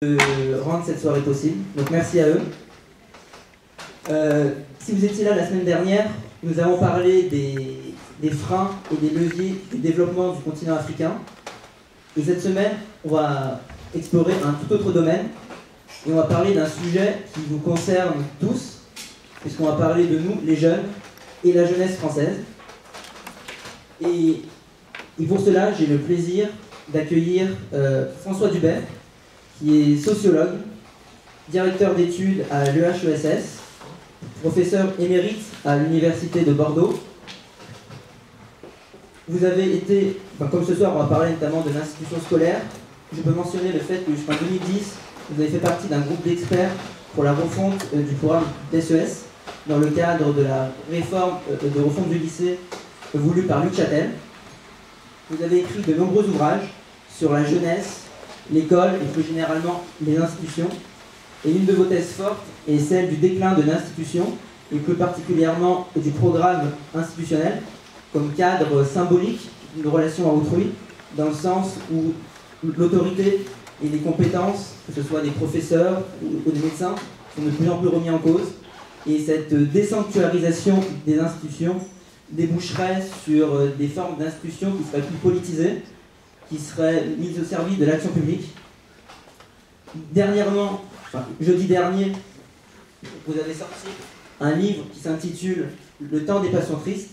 de rendre cette soirée possible. Donc merci à eux. Si vous étiez là la semaine dernière, nous avons parlé des freins et des leviers du développement du continent africain. Et cette semaine, on va explorer un tout autre domaine. Et on va parler d'un sujet qui vous concerne tous, puisqu'on va parler de nous, les jeunes, et la jeunesse française. Et pour cela, j'ai le plaisir d'accueillir François Dubet, qui est sociologue, directeur d'études à l'EHESS, professeur émérite à l'Université de Bordeaux. Vous avez été, comme ce soir on va parler notamment de l'institution scolaire, je peux mentionner le fait que jusqu'en 2010, vous avez fait partie d'un groupe d'experts pour la refonte du programme d'SES, dans le cadre de la réforme de refonte du lycée voulue par Luc Châtel. Vous avez écrit de nombreux ouvrages sur la jeunesse, l'école et plus généralement les institutions. Et l'une de vos thèses fortes est celle du déclin de l'institution, et plus particulièrement du programme institutionnel, comme cadre symbolique d'une relation à autrui, dans le sens où l'autorité et les compétences, que ce soit des professeurs ou des médecins, sont de plus en plus remis en cause. Et cette désanctuarisation des institutions déboucherait sur des formes d'institutions qui seraient plus politisées, qui seraient mises au service de l'action publique. Dernièrement, jeudi dernier, vous avez sorti un livre qui s'intitule « Le temps des passions tristes »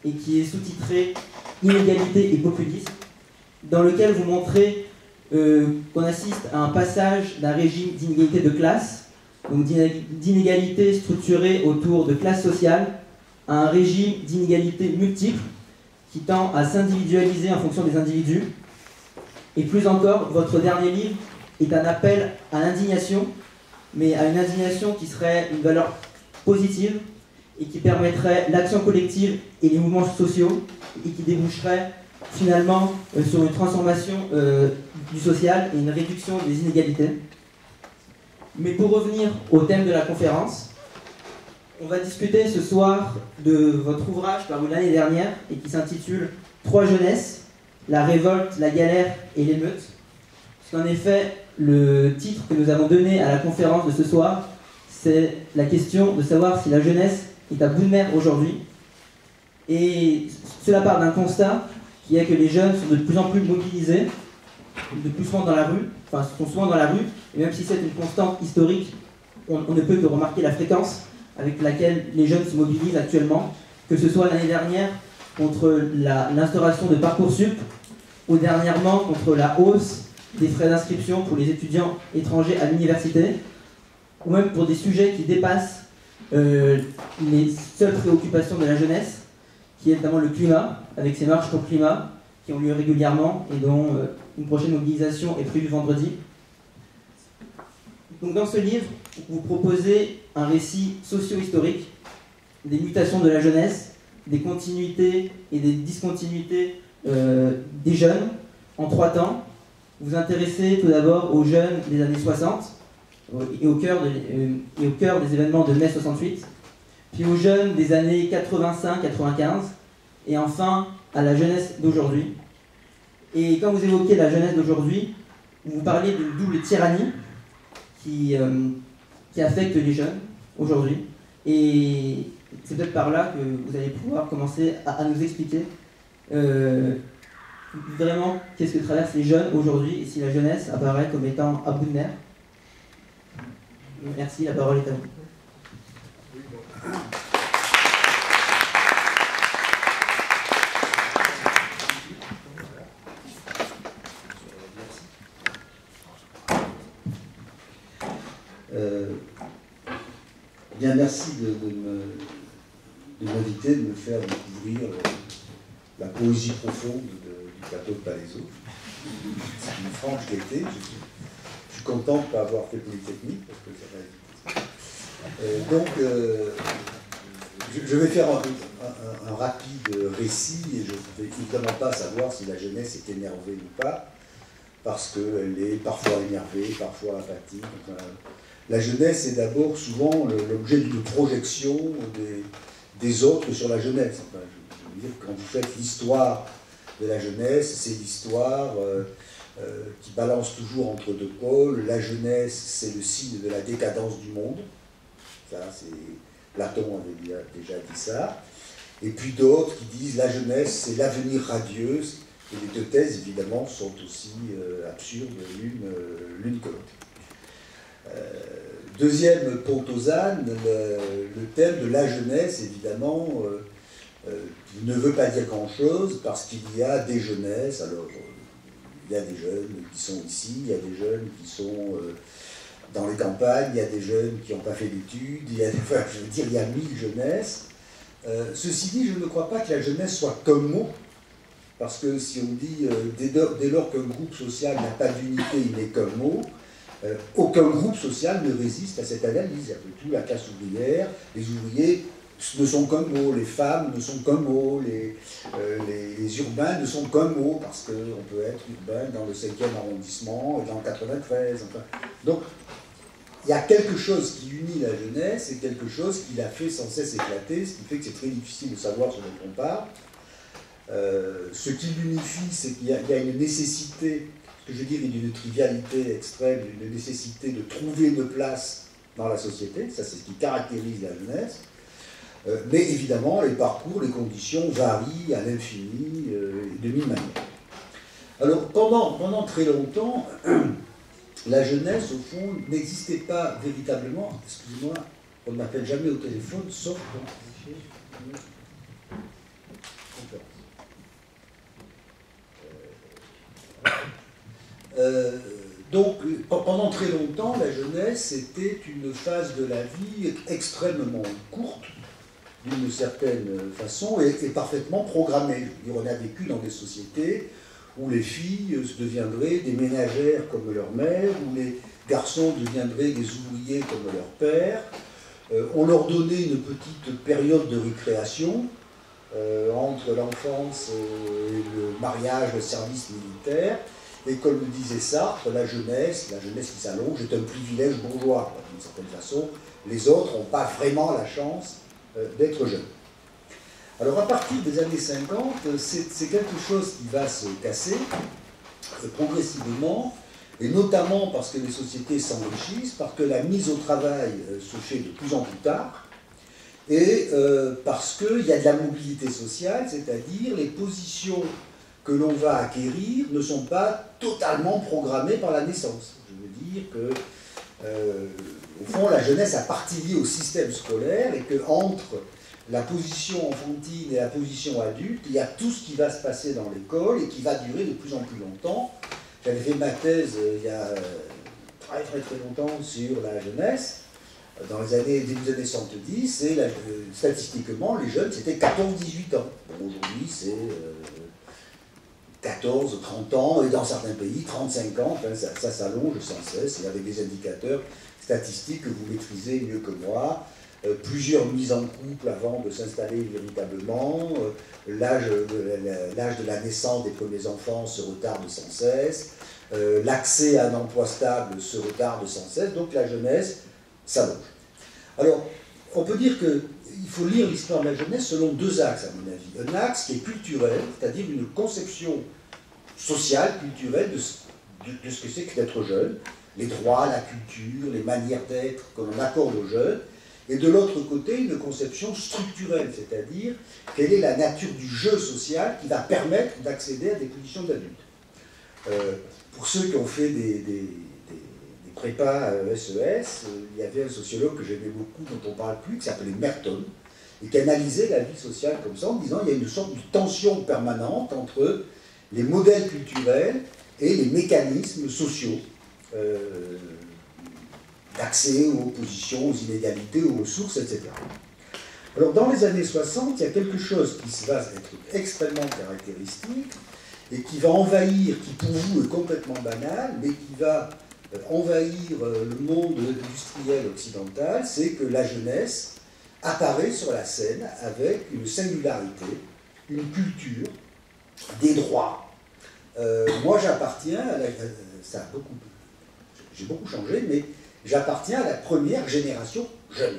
et qui est sous-titré « Inégalité et populisme », dans lequel vous montrez qu'on assiste à un passage d'un régime d'inégalité de classe, donc d'inégalité structurée autour de classes sociales, à un régime d'inégalité multiple qui tend à s'individualiser en fonction des individus. Et plus encore, votre dernier livre est un appel à l'indignation, mais à une indignation qui serait une valeur positive et qui permettrait l'action collective et les mouvements sociaux et qui déboucherait finalement sur une transformation du social et une réduction des inégalités. Mais pour revenir au thème de la conférence, on va discuter ce soir de votre ouvrage paru l'année dernière et qui s'intitule « Trois jeunesses, la révolte, la galère et l'émeute ». Puisqu'en effet, le titre que nous avons donné à la conférence de ce soir, c'est la question de savoir si la jeunesse est à bout de nerfs aujourd'hui. Et cela part d'un constat qui est que les jeunes sont de plus en plus mobilisés, de plus souvent dans la rue, sont souvent dans la rue, et même si c'est une constante historique, on ne peut que remarquer la fréquence avec laquelle les jeunes se mobilisent actuellement, que ce soit l'année dernière contre l'instauration de Parcoursup, ou dernièrement contre la hausse des frais d'inscription pour les étudiants étrangers à l'université, ou même pour des sujets qui dépassent les seules préoccupations de la jeunesse, qui est notamment le climat, avec ces marches pour le climat, qui ont lieu régulièrement et dont une prochaine mobilisation est prévue vendredi. Donc dans ce livre, vous proposez un récit socio-historique des mutations de la jeunesse, des continuités et des discontinuités des jeunes en 3 temps. Vous vous intéressez tout d'abord aux jeunes des années 60 et au cœur des événements de mai 68, puis aux jeunes des années 85-95 et enfin à la jeunesse d'aujourd'hui. Et quand vous évoquez la jeunesse d'aujourd'hui, vous parlez d'une double tyrannie qui affecte les jeunes aujourd'hui. Et c'est peut-être par là que vous allez pouvoir commencer à nous expliquer vraiment qu'est-ce que traversent les jeunes aujourd'hui et si la jeunesse apparaît comme étant à bout de nerfs. Merci, la parole est à vous. Bien, merci de m'inviter, de me faire découvrir la poésie profonde du plateau de Palaiseau. C'est une franche gaieté. Je suis content de ne pas avoir fait Polytechnique, parce que ça va être... donc, je vais faire un rapide récit, et je ne vais évidemment pas savoir si la jeunesse est énervée ou pas, parce qu'elle est parfois énervée, parfois apathique. Enfin, la jeunesse est d'abord souvent l'objet d'une projection des autres sur la jeunesse. Enfin, je veux dire, quand vous faites l'histoire de la jeunesse, c'est l'histoire qui balance toujours entre deux pôles. La jeunesse, c'est le signe de la décadence du monde. Ça, c'est... Platon avait déjà dit ça. Et puis d'autres qui disent la jeunesse, c'est l'avenir radieux. Et les deux thèses, évidemment, sont aussi absurdes l'une que l'autre. Deuxième pont aux ânes, le thème de la jeunesse, évidemment, ne veut pas dire grand-chose parce qu'il y a des jeunesses. Alors, il y a des jeunes qui sont ici, il y a des jeunes qui sont dans les campagnes, il y a des jeunes qui n'ont pas fait d'études, enfin, je veux dire, il y a 1000 jeunesses. Ceci dit, je ne crois pas que la jeunesse soit comme mot, parce que si on dit dès lors qu'un groupe social n'a pas d'unité, il n'est qu'un mot, aucun groupe social ne résiste à cette analyse. Après tout, la classe ouvrière, les ouvriers ne sont qu'un mot, les femmes ne sont qu'un mot, les urbains ne sont qu'un mot, parce qu'on peut être urbain dans le 5e arrondissement et dans le 93. Enfin. Donc, il y a quelque chose qui unit la jeunesse et quelque chose qui la fait sans cesse éclater, ce qui fait que c'est très difficile de savoir ce dont on parle. Ce qui l'unifie, c'est qu'il y a une nécessité, ce que je dirais d'une trivialité extrême, une nécessité de trouver une place dans la société, ça c'est ce qui caractérise la jeunesse. Mais évidemment, les parcours, les conditions varient à l'infini de mille manières. Alors, pendant très longtemps, la jeunesse, au fond, n'existait pas véritablement. Excusez-moi, on ne m'appelle jamais au téléphone, sauf quand... Donc, pendant très longtemps, la jeunesse était une phase de la vie extrêmement courte, d'une certaine façon, et parfaitement programmée. Je veux dire, on a vécu dans des sociétés où les filles deviendraient des ménagères comme leur mère, où les garçons deviendraient des ouvriers comme leur père. On leur donnait une petite période de récréation entre l'enfance et le mariage, le service militaire. Et comme le disait Sartre, la jeunesse qui s'allonge est un privilège bourgeois. D'une certaine façon, les autres n'ont pas vraiment la chance d'être jeunes. Alors à partir des années 50, c'est quelque chose qui va se casser progressivement, et notamment parce que les sociétés s'enrichissent, parce que la mise au travail se fait de plus en plus tard, et parce qu'il y a de la mobilité sociale, c'est-à-dire les positions que l'on va acquérir ne sont pas totalement programmées par la naissance. Je veux dire que, au fond, la jeunesse a partie liée au système scolaire et qu'entre la position enfantine et la position adulte, il y a tout ce qui va se passer dans l'école et qui va durer de plus en plus longtemps. J'avais fait ma thèse il y a très longtemps sur la jeunesse, dans les début des années 70, et statistiquement, les jeunes, c'était 14-18 ans. Bon, aujourd'hui, c'est 14, 30 ans, et dans certains pays, 35 ans, enfin, ça s'allonge sans cesse, et avec des indicateurs statistiques que vous maîtrisez mieux que moi, plusieurs mises en couple avant de s'installer véritablement, l'âge de la naissance des premiers enfants se retarde sans cesse, l'accès à un emploi stable se retarde sans cesse, donc la jeunesse s'allonge. Alors, on peut dire qu'il faut lire l'histoire de la jeunesse selon deux axes, à mon avis. Un axe qui est culturel, c'est-à-dire une conception sociale, culturelle de ce que c'est que d'être jeune, les droits, la culture, les manières d'être que l'on accorde aux jeunes, et de l'autre côté, une conception structurelle, c'est-à-dire quelle est la nature du jeu social qui va permettre d'accéder à des positions d'adultes. Pour ceux qui ont fait des prépas SES, il y avait un sociologue que j'aimais beaucoup, dont on ne parle plus, qui s'appelait Merton, et qui analysait la vie sociale comme ça, en disant qu'il y a une sorte de tension permanente entre les modèles culturels et les mécanismes sociaux d'accès aux positions, aux inégalités, aux ressources, etc. Alors dans les années 60, il y a quelque chose qui va être extrêmement caractéristique et qui va envahir, qui pour vous est complètement banal, mais qui va envahir le monde industriel occidental, c'est que la jeunesse apparaît sur la scène avec une singularité, une culture, des droits. Moi j'appartiens à j'ai beaucoup changé, mais j'appartiens à la première génération jeune,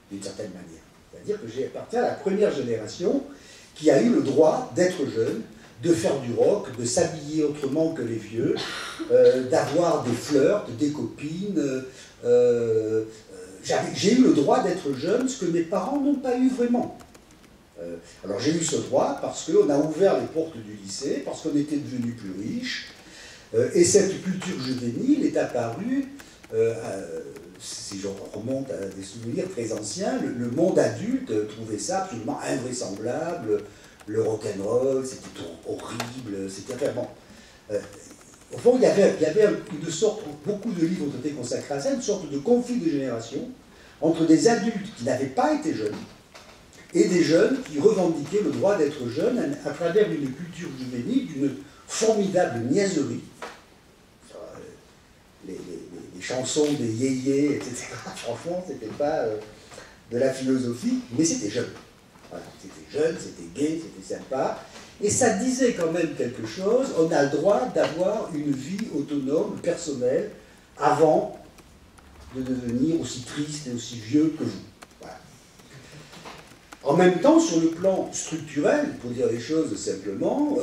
d'une certaine manière. C'est-à-dire que j'appartiens à la première génération qui a eu le droit d'être jeune, de faire du rock, de s'habiller autrement que les vieux, d'avoir des flirts, des copines. J'ai eu le droit d'être jeune, ce que mes parents n'ont pas eu vraiment. Alors j'ai eu ce droit parce qu'on a ouvert les portes du lycée, parce qu'on était devenus plus riches, et cette culture juvénile est apparue, si je remonte à des souvenirs très anciens, le monde adulte trouvait ça absolument invraisemblable, le rock'n'roll, c'était horrible, c'était vraiment... au fond, il y avait une sorte, beaucoup de livres ont été consacrés à ça, une sorte de conflit de génération entre des adultes qui n'avaient pas été jeunes et des jeunes qui revendiquaient le droit d'être jeunes à travers une culture juvénile, d'une formidable niaiserie. Les chansons des yéyés, etc. Franchement, c'était pas de la philosophie, mais c'était jeune. Voilà, c'était jeune, c'était gai, c'était sympa. Et ça disait quand même quelque chose. On a le droit d'avoir une vie autonome, personnelle, avant de devenir aussi triste et aussi vieux que vous. Voilà. En même temps, sur le plan structurel, pour dire les choses simplement,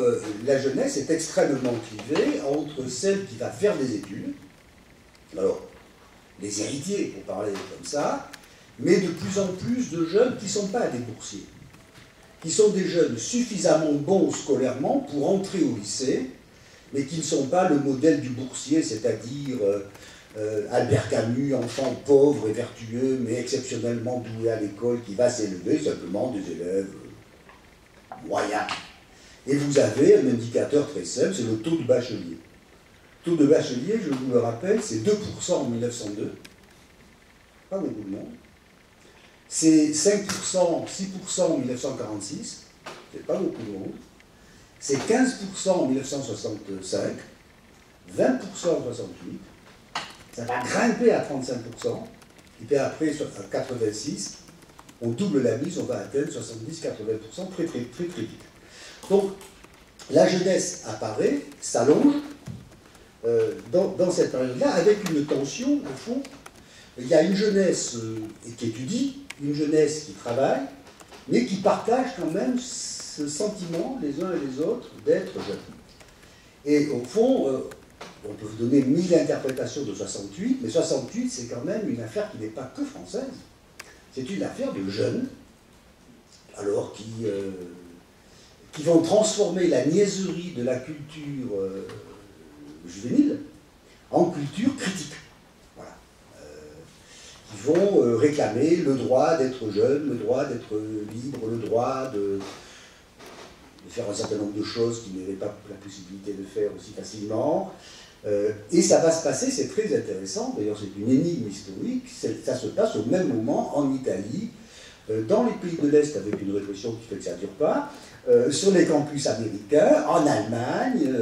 la jeunesse est extrêmement clivée entre celle qui va faire des études, alors les héritiers pour parler comme ça, mais de plus en plus de jeunes qui ne sont pas des boursiers, qui sont des jeunes suffisamment bons scolairement pour entrer au lycée, mais qui ne sont pas le modèle du boursier, c'est-à-dire Albert Camus, enfant pauvre et vertueux, mais exceptionnellement doué à l'école, qui va s'élever, simplement des élèves moyens. Et vous avez un indicateur très simple, c'est le taux de bachelier. Le taux de bachelier, je vous le rappelle, c'est 2% en 1902, pas beaucoup de monde. C'est 5%, 6% en 1946, c'est pas beaucoup de monde. C'est 15% en 1965, 20% en 68. Ça va grimper à 35%. Et puis après, à 86, on double la mise, on va atteindre 70-80% très vite. Donc, la jeunesse apparaît, s'allonge dans cette période-là, avec une tension, au fond. Il y a une jeunesse qui étudie, une jeunesse qui travaille, mais qui partage quand même ce sentiment, les uns et les autres, d'être jeunes. Et au fond, on peut vous donner 1000 interprétations de 68, mais 68, c'est quand même une affaire qui n'est pas que française. C'est une affaire de jeunes, alors qui vont transformer la niaiserie de la culture juvénile en culture critique. Voilà. Qui vont réclamer le droit d'être jeune, le droit d'être libre, le droit de faire un certain nombre de choses qu'ils n'avaient pas la possibilité de faire aussi facilement. Et ça va se passer, c'est très intéressant, d'ailleurs c'est une énigme historique, ça se passe au même moment en Italie, dans les pays de l'Est avec une répression qui fait que ça ne dure pas, sur les campus américains, en Allemagne,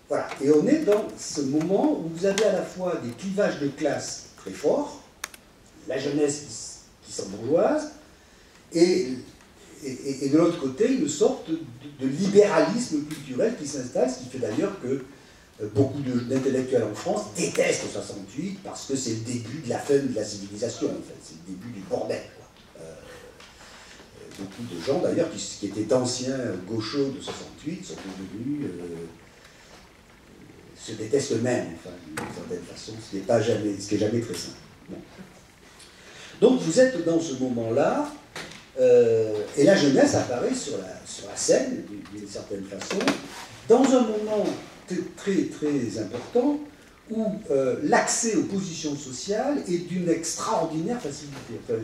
voilà. Et on est dans ce moment où vous avez à la fois des clivages de classe très forts, la jeunesse qui s'embourgeoise, et de l'autre côté une sorte de libéralisme culturel qui s'installe, ce qui fait d'ailleurs que beaucoup d'intellectuels en France détestent 68 parce que c'est le début de la fin de la civilisation, en fait. C'est le début du bordel. Beaucoup de gens, d'ailleurs, qui étaient d'anciens gauchos de 68 sont devenus... se détestent eux-mêmes, enfin, d'une certaine façon, ce qui n'est jamais très simple. Bon. Donc vous êtes dans ce moment-là, et la jeunesse apparaît sur la scène, d'une certaine façon, dans un moment très important où l'accès aux positions sociales est d'une extraordinaire facilité. Enfin,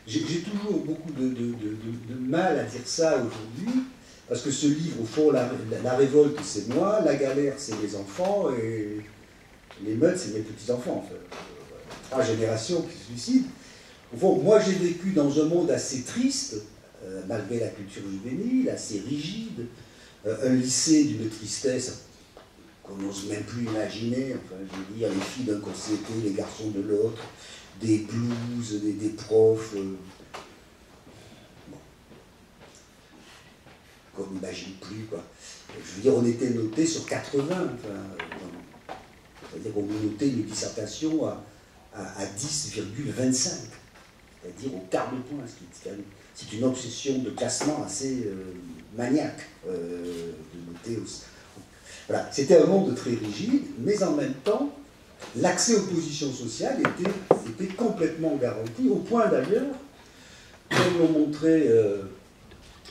j'ai toujours beaucoup de mal à dire ça aujourd'hui, parce que ce livre, au fond, la révolte, c'est moi, la galère, c'est les enfants, et l'émeute, c'est mes petits-enfants. Enfin, 3 générations qui se suicident. Au fond, moi, j'ai vécu dans un monde assez triste, malgré la culture juvénile, assez rigide, un lycée d'une tristesse qu'on n'ose même plus imaginer. Enfin, je veux dire, les filles d'un côté, les garçons de l'autre, des blues, des profs... qu'on n'imagine plus, quoi. Je veux dire, on était noté sur 80, c'est-à-dire qu'on nous notait une dissertation à 10,25. c'est-à-dire au quart de point. C'est une obsession de classement assez maniaque de noter aussi. Voilà, c'était un monde très rigide, mais en même temps, l'accès aux positions sociales était complètement garanti, au point d'ailleurs, comme l'ont montré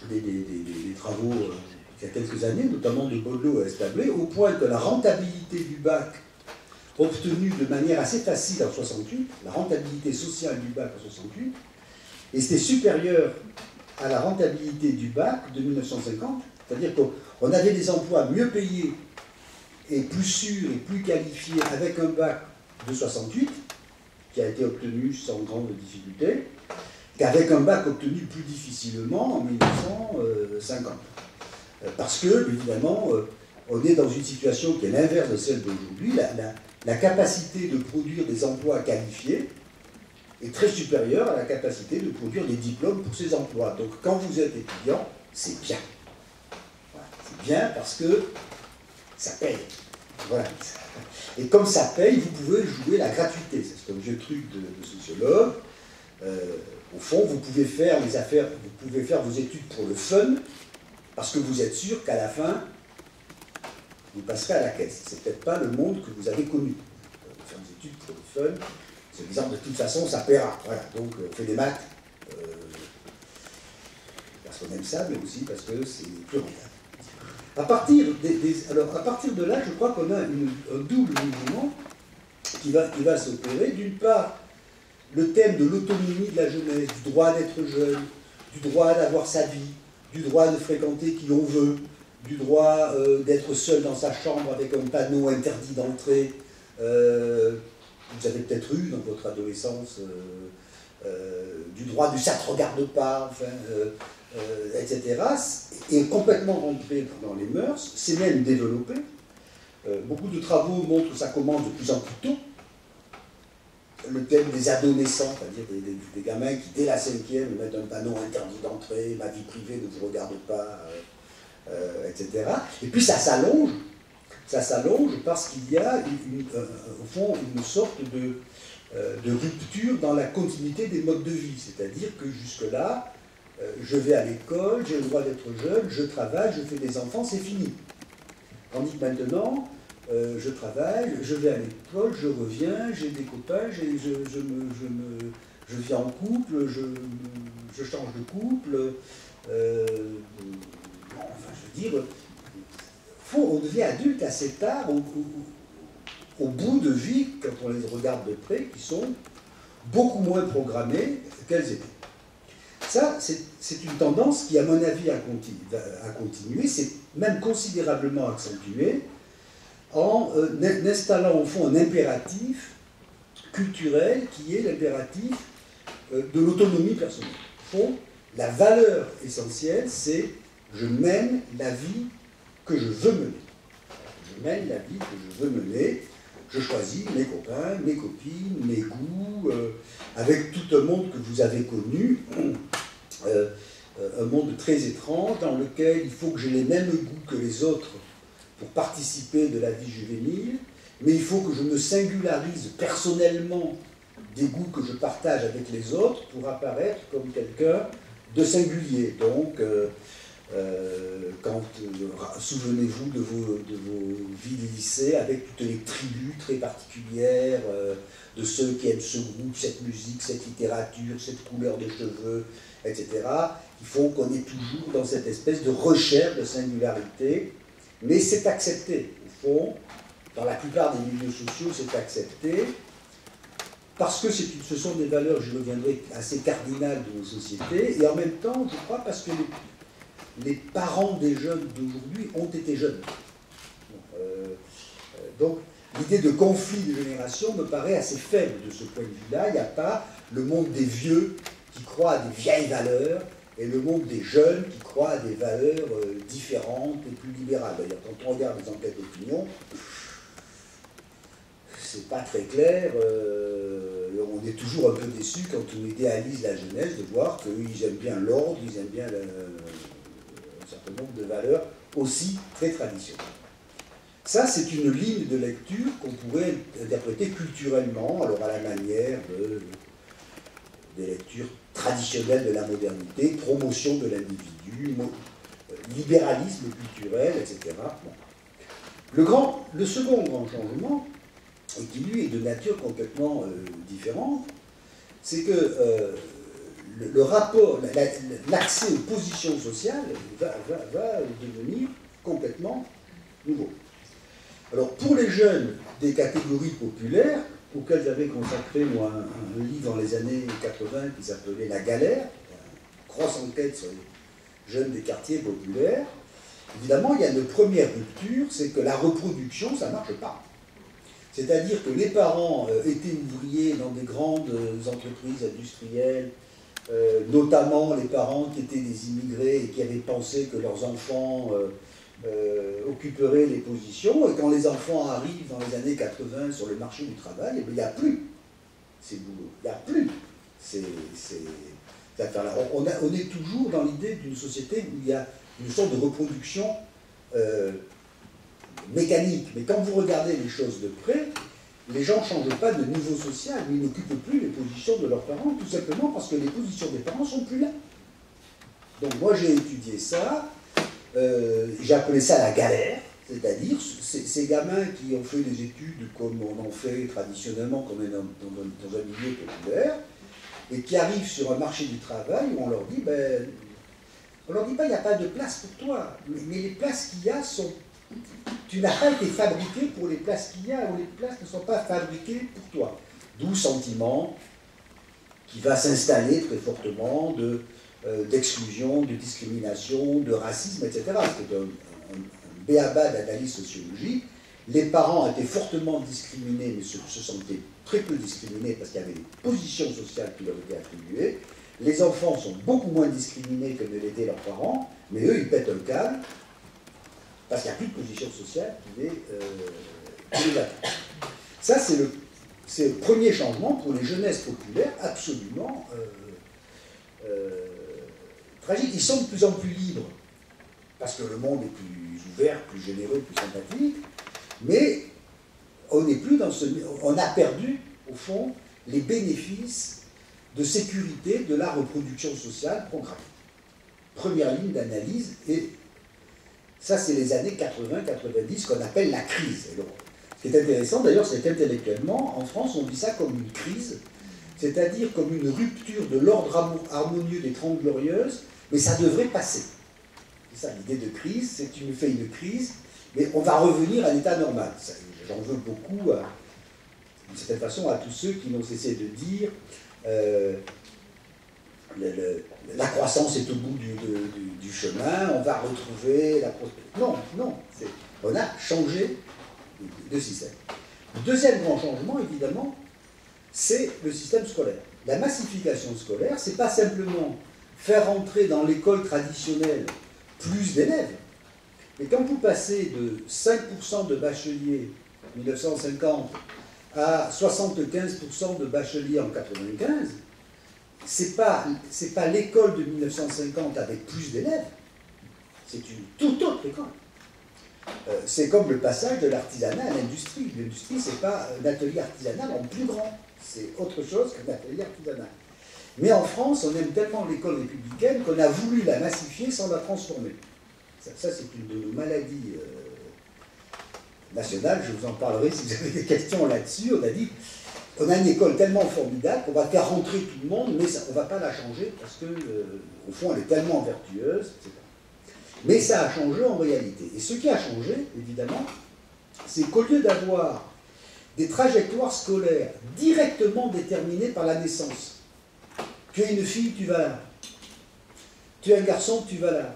des travaux il y a quelques années, notamment de Baudelot et Establé, au point que la rentabilité du bac obtenue de manière assez facile en 68, la rentabilité sociale du bac en 68, était supérieure à la rentabilité du bac de 1950, c'est-à-dire qu'on avait des emplois mieux payés et plus sûrs et plus qualifiés avec un bac de 68, qui a été obtenu sans grande difficulté, qu'avec un bac obtenu plus difficilement en 1950. Parce que, évidemment, on est dans une situation qui est l'inverse de celle d'aujourd'hui. La capacité de produire des emplois qualifiés est très supérieure à la capacité de produire des diplômes pour ces emplois. Donc, quand vous êtes étudiant, c'est bien. Voilà, c'est bien parce que ça paye. Voilà. Et comme ça paye, vous pouvez jouer la gratuité. C'est un vieux truc de sociologue. Au fond, vous pouvez faire les affaires, vous pouvez faire vos études pour le fun, parce que vous êtes sûr qu'à la fin, vous passerez à la caisse. C'est peut-être pas le monde que vous avez connu. Faire des études pour le fun, c'est disant de toute façon, ça paiera. Voilà. Donc, on fait des maths parce qu'on aime ça, mais aussi parce que c'est plus rentable. À partir de là, je crois qu'on a un double mouvement qui va s'opérer. D'une part, le thème de l'autonomie de la jeunesse, du droit d'être jeune, du droit d'avoir sa vie, du droit de fréquenter qui on veut, du droit d'être seul dans sa chambre avec un panneau interdit d'entrée. Vous avez peut-être eu dans votre adolescence du droit du ça ne te regarde pas, enfin, etc., est complètement rentré dans les mœurs, c'est même développé. Beaucoup de travaux montrent que ça commence de plus en plus tôt. Le thème des adolescents, c'est-à-dire des gamins qui, dès la 5e, mettent un panneau interdit d'entrée, ma vie privée ne vous regarde pas, etc. Et puis ça s'allonge parce qu'il y a, au fond, une sorte de rupture dans la continuité des modes de vie. C'est-à-dire que jusque-là, je vais à l'école, j'ai le droit d'être jeune, je travaille, je fais des enfants, c'est fini. Tandis que maintenant, je travaille, je vais à l'école, je reviens, j'ai des copains, je vis en couple, je change de couple. Enfin, je veux dire, on devient adulte assez tard, au bout de vie, quand on les regarde de près, qui sont beaucoup moins programmées qu'elles étaient. Ça, c'est une tendance qui, à mon avis, a continué, c'est même considérablement accentué, en installant au fond un impératif culturel qui est l'impératif de l'autonomie personnelle. Au fond, la valeur essentielle, c'est je mène la vie que je veux mener. Je mène la vie que je veux mener, je choisis mes copains, mes copines, mes goûts, avec tout un monde que vous avez connu, un monde très étrange dans lequel il faut que j'ai les mêmes goûts que les autres pour participer de la vie juvénile, mais il faut que je me singularise personnellement des goûts que je partage avec les autres pour apparaître comme quelqu'un de singulier. Donc, souvenez-vous de vos vies de lycée avec toutes les tribus très particulières de ceux qui aiment ce groupe, cette musique, cette littérature, cette couleur de cheveux, etc. Il faut qu'on est toujours dans cette espèce de recherche de singularité, mais c'est accepté. Au fond, dans la plupart des milieux sociaux, c'est accepté, parce que ce sont des valeurs, je reviendrai, assez cardinales de nos sociétés, et en même temps, je crois, parce que les parents des jeunes d'aujourd'hui ont été jeunes. Donc, l'idée de conflit de génération me paraît assez faible de ce point de vue-là. Il n'y a pas le monde des vieux qui croient à des vieilles valeurs et le monde des jeunes qui croient à des valeurs différentes et plus libérales. D'ailleurs, quand on regarde les enquêtes d'opinion, c'est pas très clair. On est toujours un peu déçu quand on idéalise la jeunesse de voir qu'ils aiment bien l'ordre, ils aiment bien un certain nombre de valeurs aussi très traditionnelles. Ça, c'est une ligne de lecture qu'on pourrait interpréter culturellement, alors à la manière de des lectures traditionnelles de la modernité, promotion de l'individu, libéralisme culturel, etc. Bon. Le second grand changement, et qui lui est de nature complètement différente, c'est que le rapport, l'accès aux positions sociales va devenir complètement nouveau. Alors pour les jeunes des catégories populaires, auxquelles j'avais consacré moi un livre dans les années 80 qui s'appelait La Galère, une grosse enquête sur les jeunes des quartiers populaires, évidemment il y a une première rupture, c'est que la reproduction ça ne marche pas. C'est-à-dire que les parents étaient ouvriers dans des grandes entreprises industrielles, notamment les parents qui étaient des immigrés et qui avaient pensé que leurs enfants occuperaient les positions, et quand les enfants arrivent dans les années 80 sur le marché du travail, eh bien, il n'y a plus ces boulots, il n'y a plus ces affaires-là. On est toujours dans l'idée d'une société où il y a une sorte de reproduction mécanique, mais quand vous regardez les choses de près, les gens ne changent pas de niveau social, mais ils n'occupent plus les positions de leurs parents, tout simplement parce que les positions des parents ne sont plus là. Donc moi j'ai étudié ça, j'ai appelé ça la galère, c'est-à-dire ces gamins qui ont fait des études comme on en fait traditionnellement, comme dans un milieu populaire, et qui arrivent sur un marché du travail où on leur dit, ben, on leur dit pas il n'y a pas de place pour toi, mais les places qu'il y a sont... Tu n'as pas été fabriqué pour les places qu'il y a, ou les places ne sont pas fabriquées pour toi. D'où sentiment qui va s'installer très fortement d'exclusion, de discrimination, de racisme, etc. C'est un b.a.-ba d'analyse sociologique. Les parents étaient fortement discriminés, mais se sentaient très peu discriminés parce qu'il y avait des positions sociales qui leur étaient attribuées. Les enfants sont beaucoup moins discriminés que ne l'étaient leurs parents, mais eux, ils pètent un câble parce qu'il n'y a plus de position sociale qui les attend. Ça, c'est le premier changement pour les jeunesses populaires, absolument tragique. Ils sont de plus en plus libres, parce que le monde est plus ouvert, plus généreux, plus sympathique, mais on n'est plus dans on a perdu, au fond, les bénéfices de sécurité de la reproduction sociale programmée. Première ligne d'analyse, et ça, c'est les années 80-90 qu'on appelle la crise. Et donc, ce qui est intéressant, d'ailleurs, c'est qu'intellectuellement, en France, on vit ça comme une crise, c'est-à-dire comme une rupture de l'ordre harmonieux des 30 Glorieuses, mais ça devrait passer. C'est ça, l'idée de crise, c'est que tu nous fais une crise, mais on va revenir à l'état normal. J'en veux beaucoup, d'une certaine façon, à tous ceux qui n'ont cessé de dire la croissance est au bout du chemin, on va retrouver la prospérité. Non, non, on a changé de système. Le deuxième grand changement, évidemment, c'est le système scolaire. La massification scolaire, c'est pas simplement faire entrer dans l'école traditionnelle plus d'élèves, mais quand vous passez de 5% de bacheliers en 1950 à 75% de bacheliers en 1995, c'est pas l'école de 1950 avec plus d'élèves, c'est une toute autre école. C'est comme le passage de l'artisanat à l'industrie. L'industrie, c'est pas un atelier artisanal en plus grand, c'est autre chose qu'un atelier artisanal. Mais en France, on aime tellement l'école républicaine qu'on a voulu la massifier sans la transformer. Ça c'est une de nos maladies nationales, je vous en parlerai si vous avez des questions là-dessus. On a dit, on a une école tellement formidable qu'on va faire rentrer tout le monde, mais on ne va pas la changer parce que, au fond, elle est tellement vertueuse, etc. Mais ça a changé en réalité. Et ce qui a changé, évidemment, c'est qu'au lieu d'avoir des trajectoires scolaires directement déterminées par la naissance, tu es une fille, tu vas là. Tu es un garçon, tu vas là.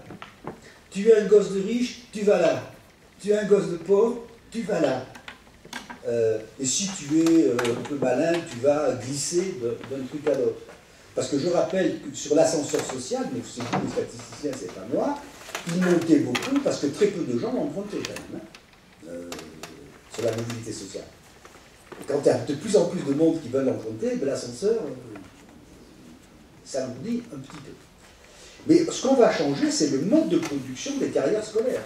Tu es un gosse de riche, tu vas là. Tu es un gosse de pauvre, tu vas là. Et si tu es un peu malin, tu vas glisser d'un truc à l'autre. Parce que je rappelle que sur l'ascenseur social, mais c'est vous les statisticiens, c'est pas moi, il montait beaucoup parce que très peu de gens l'empruntaient quand même, sur la mobilité sociale. Et quand il y a de plus en plus de monde qui veulent l'emprunter, ben l'ascenseur, ça alourdit un petit peu. Mais ce qu'on va changer, c'est le mode de production des carrières scolaires.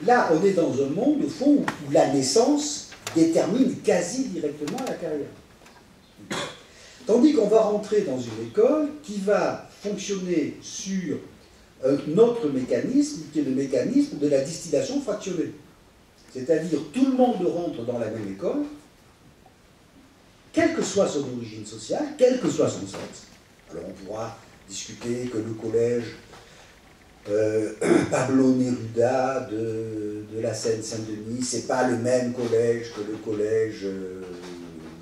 Là, on est dans un monde, au fond, où la naissance détermine quasi directement la carrière. Tandis qu'on va rentrer dans une école qui va fonctionner sur un autre mécanisme, qui est le mécanisme de la distillation fractionnée. C'est-à-dire, tout le monde rentre dans la même école, quelle que soit son origine sociale, quel que soit son sexe. Alors on pourra discuter que le collège Pablo Neruda de la Seine-Saint-Denis, c'est pas le même collège que le collège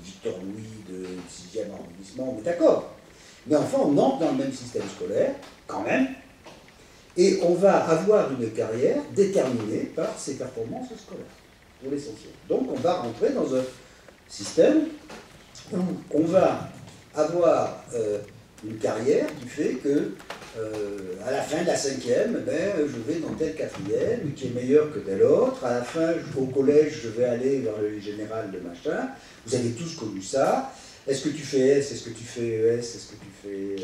Victor Louis de 6e arrondissement, on est d'accord. Mais enfin, on entre dans le même système scolaire, quand même, et on va avoir une carrière déterminée par ses performances scolaires, pour l'essentiel. Donc on va rentrer dans un système où on va avoir une carrière qui fait que à la fin de la 5e, je vais dans tel 4e qui est meilleur que tel autre. À la fin, au collège, je vais aller vers le général de machin. Vous avez tous connu ça. Est-ce que tu fais S? Est-ce que tu fais ES? Est-ce que tu fais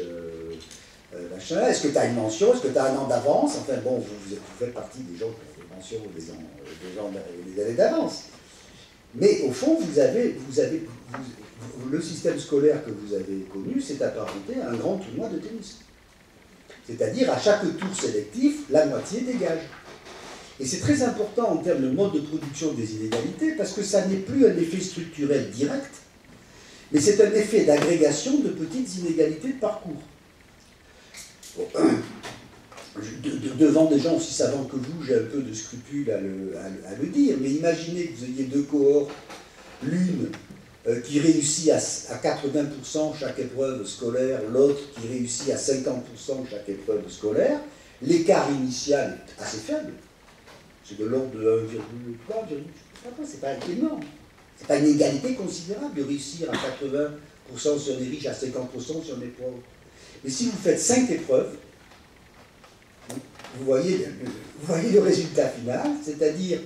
machin? Est-ce que tu as une mention? Est-ce que tu as un an d'avance? Enfin bon, vous faites partie des gens qui ont des mentions ou des années d'avance. Mais au fond, le système scolaire que vous avez connu s'est apparenté à un grand tournoi de tennis. C'est-à-dire, à chaque tour sélectif, la moitié dégage. Et c'est très important en termes de mode de production des inégalités, parce que ça n'est plus un effet structurel direct, mais c'est un effet d'agrégation de petites inégalités de parcours. Bon, devant des gens aussi savants que vous, j'ai un peu de scrupule à le dire, mais imaginez que vous ayez deux cohortes, l'une qui réussit à 80% chaque épreuve scolaire, l'autre qui réussit à 50% chaque épreuve scolaire, l'écart initial est assez faible. C'est de l'ordre de 1,3, c'est pas énorme. C'est pas une égalité considérable de réussir à 80% sur des riches, à 50% sur des pauvres. Mais si vous faites 5 épreuves, vous voyez le résultat final, c'est-à-dire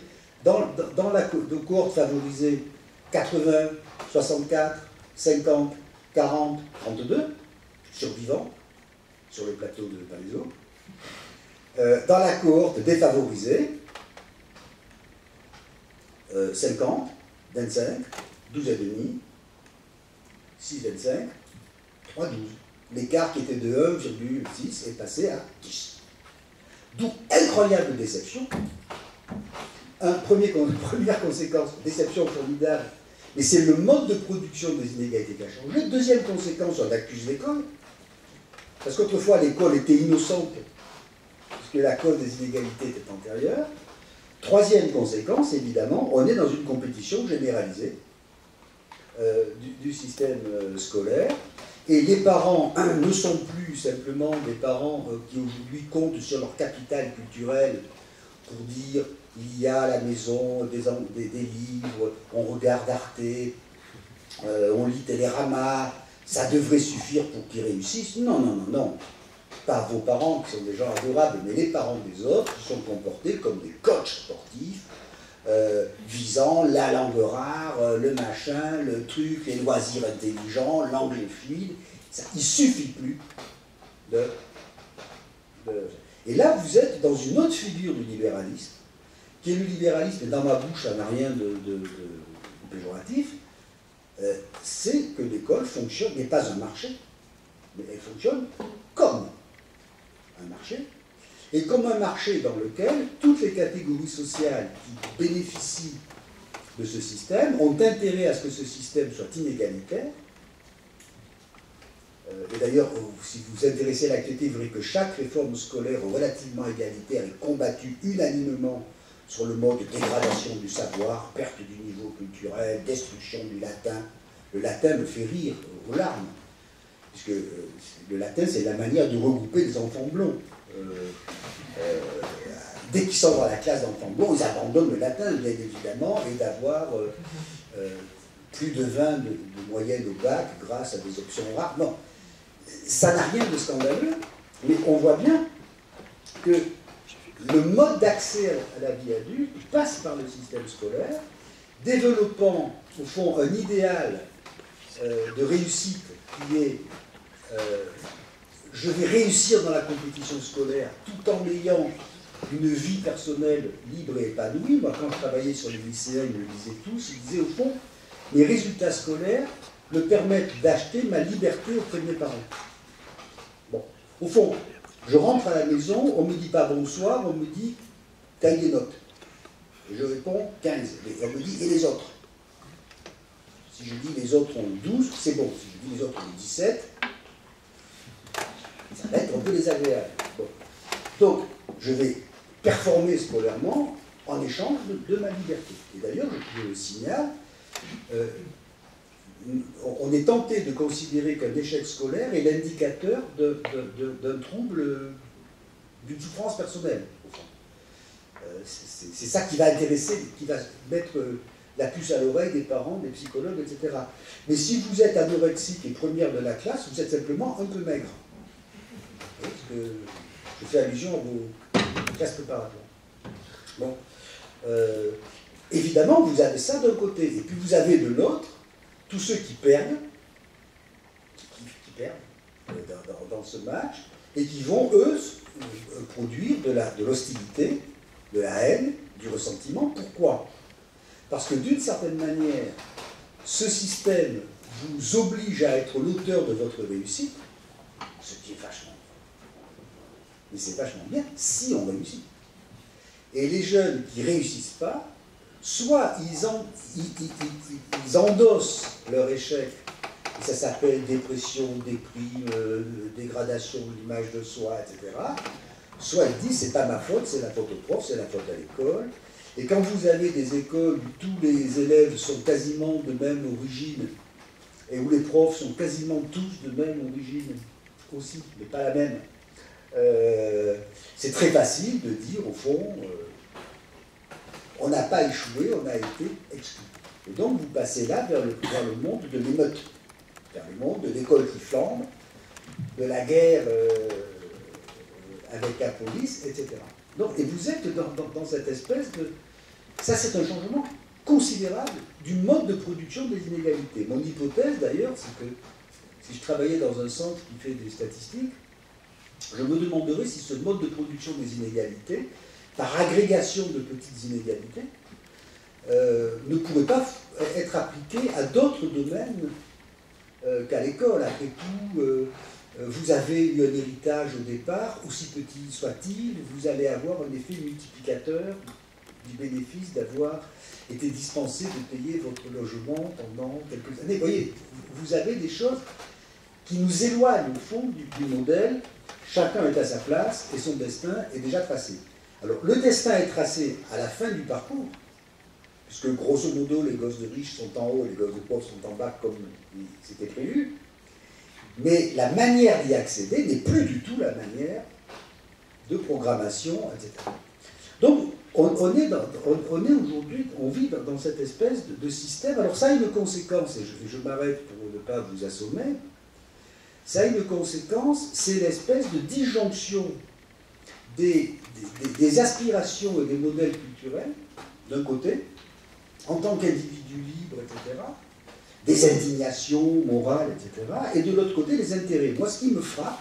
dans la cohorte favorisée, 80, 64, 50, 40, 32, survivants, sur le plateau de Palaiseau. Dans la cohorte défavorisée, 50, 25, 12,5, 6, 25, 3, 12. L'écart qui était de 1,6 est passé à 10. D'où incroyable déception. Première conséquence, déception formidable, mais c'est le mode de production des inégalités qui a changé. Deuxième conséquence, on accuse l'école, parce qu'autrefois l'école était innocente, puisque la cause des inégalités était antérieure. Troisième conséquence, évidemment, on est dans une compétition généralisée du système scolaire, et les parents ne sont plus simplement des parents qui aujourd'hui comptent sur leur capital culturel pour dire il y a à la maison des livres, on regarde Arte, on lit Télérama, ça devrait suffire pour qu'ils réussissent. Non, non, non, non. Pas vos parents qui sont des gens adorables, mais les parents des autres qui sont comportés comme des coachs sportifs, visant la langue rare, le machin, le truc, les loisirs intelligents, l'anglais fluide. Il ne suffit plus de... Et là, vous êtes dans une autre figure du libéralisme, qui est le libéralisme, et dans ma bouche, ça n'a rien de péjoratif, c'est que l'école fonctionne, n'est pas un marché, mais elle fonctionne comme un marché, et comme un marché dans lequel toutes les catégories sociales qui bénéficient de ce système ont intérêt à ce que ce système soit inégalitaire. Et d'ailleurs, si vous vous intéressez à l'actualité, vous verrez que chaque réforme scolaire relativement égalitaire est combattue unanimement sur le mode de dégradation du savoir, perte du niveau culturel, destruction du latin. Le latin me fait rire aux larmes, puisque le latin, c'est la manière de regrouper des enfants blonds. Dès qu'ils sont dans la classe d'enfants blonds, ils abandonnent le latin, bien évidemment, et d'avoir plus de 20 de moyenne au bac grâce à des options rares. Non, ça n'a rien de scandaleux, mais on voit bien que le mode d'accès à la vie adulte passe par le système scolaire, développant, au fond, un idéal de réussite qui est je vais réussir dans la compétition scolaire tout en ayant une vie personnelle libre et épanouie. Moi, quand je travaillais sur les lycéens, ils me le disaient tous, ils disaient au fond, mes résultats scolaires me permettent d'acheter ma liberté auprès de mes parents. Bon, au fond, je rentre à la maison, on ne me dit pas bonsoir, on me dit taille des notes. Et je réponds 15. Et on me dit et les autres? Si je dis les autres ont 12, c'est bon. Si je dis les autres ont 17, ça va être un peu désagréable. Bon. Donc, je vais performer scolairement en échange de ma liberté. Et d'ailleurs, je le signale, on est tenté de considérer qu'un échec scolaire est l'indicateur d'un trouble, d'une souffrance personnelle, au fond. C'est ça qui va intéresser, qui va mettre la puce à l'oreille des parents, des psychologues, etc. Mais si vous êtes anorexique et première de la classe, vous êtes simplement un peu maigre. Parce que je fais allusion à vos classes préparatoires. Bon. Évidemment, vous avez ça d'un côté. Et puis vous avez de l'autre tous ceux qui perdent, qui perdent dans ce match, et qui vont, eux, produire de l'hostilité, de la haine, du ressentiment. Pourquoi? Parce que d'une certaine manière, ce système vous oblige à être l'auteur de votre réussite, ce qui est vachement bien. Mais c'est vachement bien si on réussit. Et les jeunes qui ne réussissent pas, soit ils endossent leur échec, et ça s'appelle dépression, déprime, dégradation de l'image de soi, etc. Soit ils disent c'est pas ma faute, c'est la faute au prof, c'est la faute à l'école. Et quand vous avez des écoles où tous les élèves sont quasiment de même origine, et où les profs sont quasiment tous de même origine aussi, mais pas la même, c'est très facile de dire au fond, on n'a pas échoué, on a été exclu. Et donc vous passez là vers le monde de l'émeute, vers le monde de l'école qui flambe, de la guerre avec la police, etc. Donc, et vous êtes dans cette espèce de... Ça, c'est un changement considérable du mode de production des inégalités. Mon hypothèse, d'ailleurs, c'est que si je travaillais dans un centre qui fait des statistiques, je me demanderais si ce mode de production des inégalités, par agrégation de petites inégalités, ne pourrait pas être appliqué à d'autres domaines qu'à l'école. Après tout, vous avez eu un héritage au départ, aussi petit soit-il, vous allez avoir un effet multiplicateur du bénéfice d'avoir été dispensé de payer votre logement pendant quelques années. Vous voyez, vous avez des choses qui nous éloignent au fond du modèle. Chacun est à sa place et son destin est déjà tracé. Alors, le destin est tracé à la fin du parcours, puisque grosso modo, les gosses de riches sont en haut et les gosses de pauvres sont en bas, comme c'était prévu. Mais la manière d'y accéder n'est plus du tout la manière de programmation, etc. Donc, on est aujourd'hui, on vit dans cette espèce de système. Alors, ça a une conséquence, et je m'arrête pour ne pas vous assommer. Ça a une conséquence, c'est l'espèce de disjonction des aspirations et des modèles culturels, d'un côté, en tant qu'individu libre, etc., des indignations morales, etc., et de l'autre côté, les intérêts. Moi, ce qui me frappe,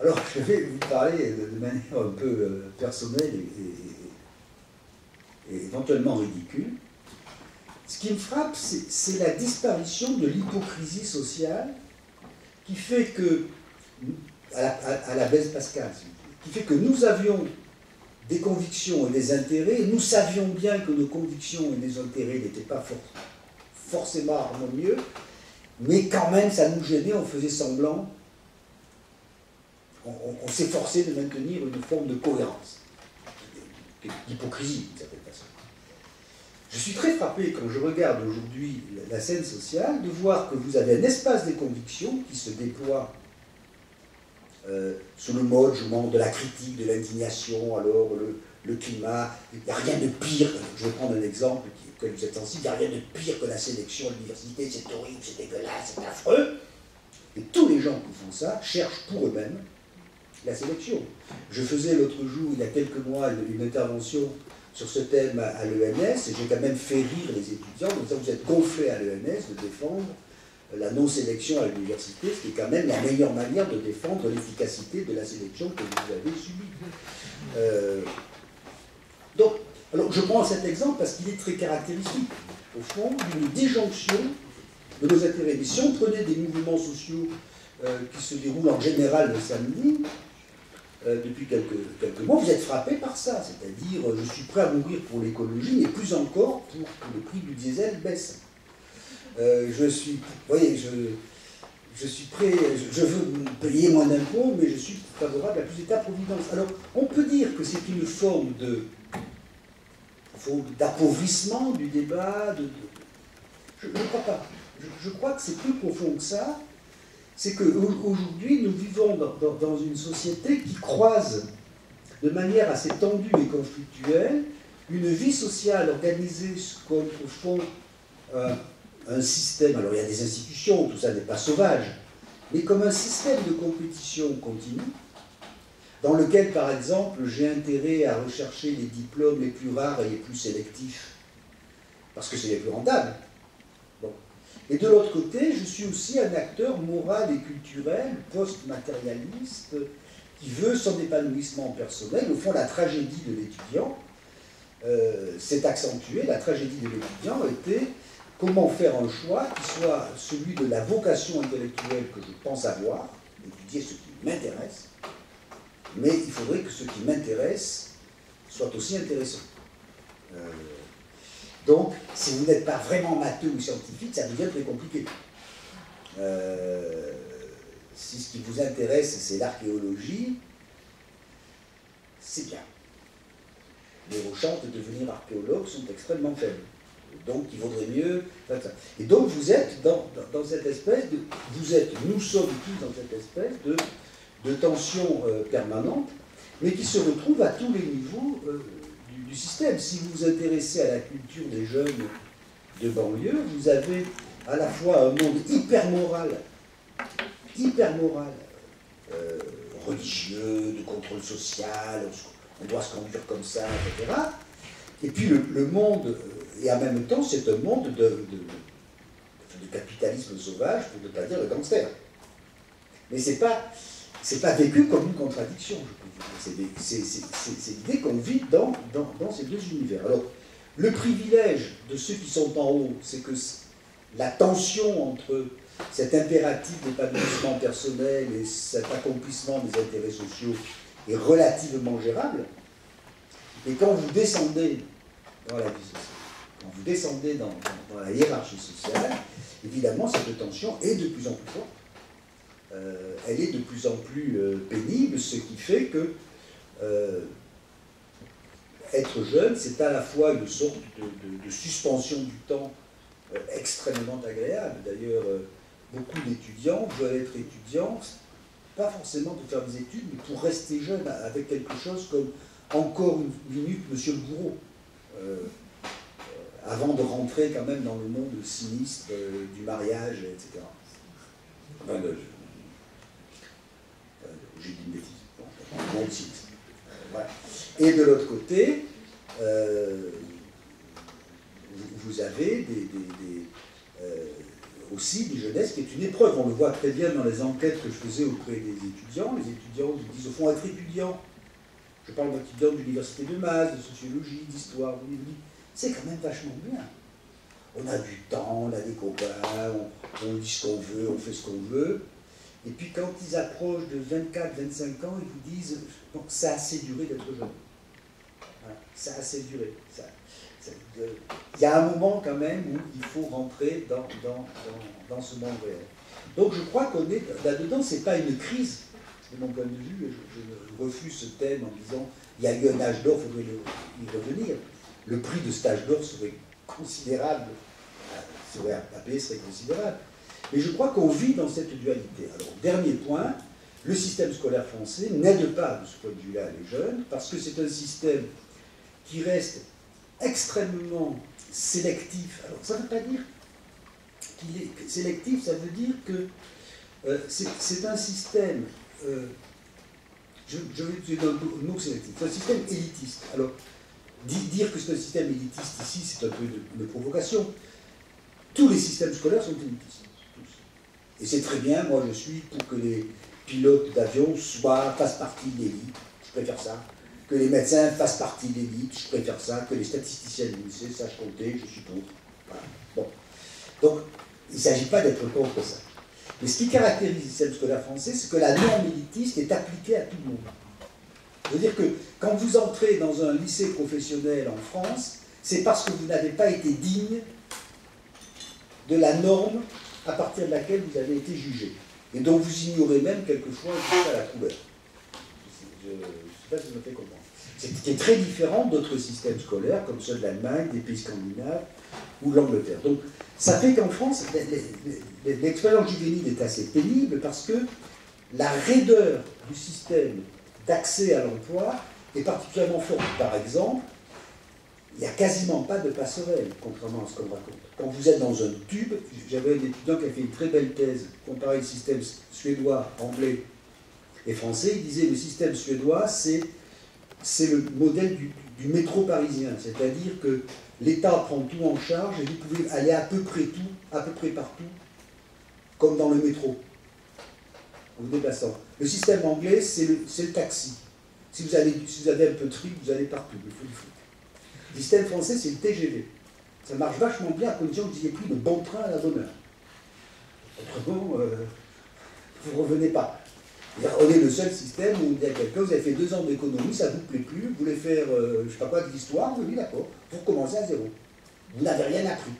alors je vais vous parler de manière un peu personnelle et éventuellement ridicule, ce qui me frappe, c'est la disparition de l'hypocrisie sociale qui fait que, à la Blaise Pascal, qui fait que nous avions des convictions et des intérêts, et nous savions bien que nos convictions et nos intérêts n'étaient pas forcément harmonieux, mais quand même ça nous gênait, on faisait semblant, on s'efforçait de maintenir une forme de cohérence, d'hypocrisie d'une certaine façon. Je suis très frappé quand je regarde aujourd'hui la scène sociale de voir que vous avez un espace des convictions qui se déploie sous le mode de la critique, de l'indignation, alors le climat, il n'y a rien de pire, je vais prendre un exemple auquel vous êtes sensible, il n'y a rien de pire que la sélection à l'université, c'est horrible, c'est dégueulasse, c'est affreux. Et tous les gens qui font ça cherchent pour eux-mêmes la sélection. Je faisais l'autre jour, il y a quelques mois, une intervention sur ce thème à l'ENS, et j'ai quand même fait rire les étudiants, en disant vous êtes gonflés à l'ENS de défendre la non-sélection à l'université, ce qui est quand même la meilleure manière de défendre l'efficacité de la sélection que vous avez subie. Alors je prends cet exemple parce qu'il est très caractéristique, au fond, d'une disjonction de nos intérêts. Mais si on prenait des mouvements sociaux qui se déroulent en général le samedi, depuis quelques mois, vous êtes frappé par ça, c'est-à-dire je suis prêt à mourir pour l'écologie, et plus encore pour que le prix du diesel baisse. Vous voyez, je suis prêt, je veux payer moins d'impôts, mais je suis favorable à plus d'État-providence. Alors, on peut dire que c'est une forme d'appauvrissement du débat. Je ne crois pas. Je crois que c'est plus profond que ça. C'est qu'aujourd'hui, nous vivons dans une société qui croise de manière assez tendue et conflictuelle une vie sociale organisée comme, au fond, un système. Alors, il y a des institutions, tout ça n'est pas sauvage, mais comme un système de compétition continue, dans lequel, par exemple, j'ai intérêt à rechercher les diplômes les plus rares et les plus sélectifs, parce que c'est les plus rentables. Bon. Et de l'autre côté, je suis aussi un acteur moral et culturel, post-matérialiste, qui veut son épanouissement personnel. Au fond, la tragédie de l'étudiant s'est accentuée. La tragédie de l'étudiant était comment faire un choix qui soit celui de la vocation intellectuelle que je pense avoir, étudier ce qui m'intéresse, mais il faudrait que ce qui m'intéresse soit aussi intéressant. Donc, si vous n'êtes pas vraiment matheux ou scientifique, ça devient très compliqué. Si ce qui vous intéresse, c'est l'archéologie, c'est bien. Les chances de devenir archéologue sont extrêmement faibles. Donc, il vaudrait mieux... Et donc, vous êtes dans cette espèce de... Nous sommes tous dans cette espèce de tension permanente, mais qui se retrouve à tous les niveaux du système. Si vous vous intéressez à la culture des jeunes de banlieue, vous avez à la fois un monde hyper moral, religieux, de contrôle social, on doit se conduire comme ça, etc. Et puis le monde, et en même temps, c'est un monde de capitalisme sauvage, pour ne pas dire le gangster. Mais c'est pas vécu comme une contradiction, je peux vous dire. C'est l'idée qu'on vit dans ces deux univers. Alors, le privilège de ceux qui sont en haut, c'est que la tension entre cet impératif d'épanouissement personnel et cet accomplissement des intérêts sociaux est relativement gérable. Et quand vous descendez dans la vie sociale, quand vous descendez dans la hiérarchie sociale, évidemment, cette tension est de plus en plus forte. Elle est de plus en plus pénible, ce qui fait que être jeune, c'est à la fois une sorte de suspension du temps extrêmement agréable. D'ailleurs, beaucoup d'étudiants veulent être étudiants, pas forcément pour faire des études, mais pour rester jeune, avec quelque chose comme encore une minute, monsieur le bourreau, avant de rentrer quand même dans le monde sinistre du mariage, etc. Enfin, j'ai dit une bêtise. Bon, monde sinistre. Voilà. Et de l'autre côté, vous avez aussi des jeunesses qui est une épreuve. On le voit très bien dans les enquêtes que je faisais auprès des étudiants. Les étudiants vous disent, au fond, être étudiant. Je parle d'étudiants de l'université de Masse, de sociologie, d'histoire. C'est quand même vachement bien. On a du temps, on a des copains, on dit ce qu'on veut, on fait ce qu'on veut. Et puis quand ils approchent de 24, 25 ans, ils vous disent, bon, ça a assez duré d'être jeune. Voilà, ça a assez duré. Il y a un moment quand même où il faut rentrer dans ce monde réel. Donc je crois qu'on est là-dedans, c'est pas une crise, de mon point de vue, et je refuse ce thème en disant, il y a eu un âge d'or, il faudrait y revenir. Le prix de cet âge d'or serait considérable, à payer serait considérable. Mais je crois qu'on vit dans cette dualité. Alors, dernier point, le système scolaire français n'aide pas de ce point de vue-là les jeunes, parce que c'est un système qui reste extrêmement sélectif. Alors, ça ne veut pas dire qu'il est sélectif, ça veut dire que c'est un système, je vais utiliser un mot sélectif, c'est un système élitiste. Alors, dire que c'est un système élitiste ici, c'est un peu de provocation. Tous les systèmes scolaires sont élitistes. Et c'est très bien, moi je suis pour que les pilotes d'avion fassent partie de l'élite, je préfère ça. Que les médecins fassent partie de l'élite, je préfère ça. Que les statisticiens de l'INSEE sachent compter, je suis pour. Voilà. Bon. Donc, Il ne s'agit pas d'être contre ça. Mais ce qui caractérise le système scolaire français, c'est que la norme élitiste est appliquée à tout le monde. C'est-à-dire que quand vous entrez dans un lycée professionnel en France, c'est parce que vous n'avez pas été digne de la norme à partir de laquelle vous avez été jugé. Et donc vous ignorez même quelquefois la couleur. Je ne sais pas si je me fais comprendre. C'est qui est très différent d'autres systèmes scolaires, comme ceux de l'Allemagne, des pays scandinaves ou de l'Angleterre. Donc ça fait qu'en France, l'expérience juvénile est assez pénible parce que la raideur du système d'accès à l'emploi est particulièrement forte. Par exemple, il n'y a quasiment pas de passerelle, contrairement à ce qu'on raconte. Quand vous êtes dans un tube, j'avais un étudiant qui a fait une très belle thèse, comparé le système suédois, anglais et français. Il disait que le système suédois, c'est le modèle du métro parisien, c'est-à-dire que l'État prend tout en charge et vous pouvez aller à peu près partout, comme dans le métro, en vous déplaçant. Le système anglais, c'est le taxi. Si vous avez un peu de fric, vous allez partout, il faut du fric. Le système français, c'est le TGV. Ça marche vachement bien à condition que vous ayez pris le bon train à la bonne heure. Autrement, vous ne revenez pas. On est le seul système où on dit à quelqu'un, vous avez fait 2 ans d'économie, ça ne vous plaît plus, vous voulez faire, je ne sais pas quoi, de l'histoire, vous dites d'accord, vous recommencez à zéro. Vous n'avez rien appris.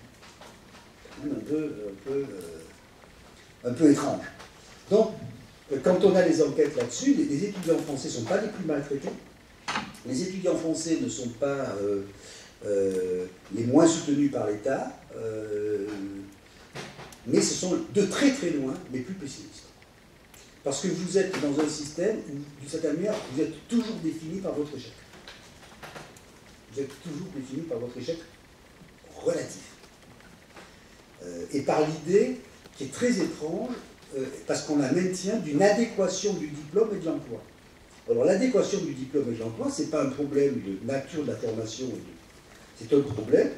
Un peu étrange. Donc, quand on a les enquêtes là-dessus, les étudiants français ne sont pas les plus maltraités. Les étudiants français ne sont pas les moins soutenus par l'État, mais ce sont de très très loin les plus pessimistes. Parce que vous êtes dans un système où, d'une certaine manière, vous êtes toujours défini par votre échec. Vous êtes toujours défini par votre échec relatif. Et par l'idée qui est très étrange, parce qu'on la maintient d'une adéquation du diplôme et de l'emploi. Alors l'adéquation du diplôme et de l'emploi, ce n'est pas un problème de nature de la formation, c'est un problème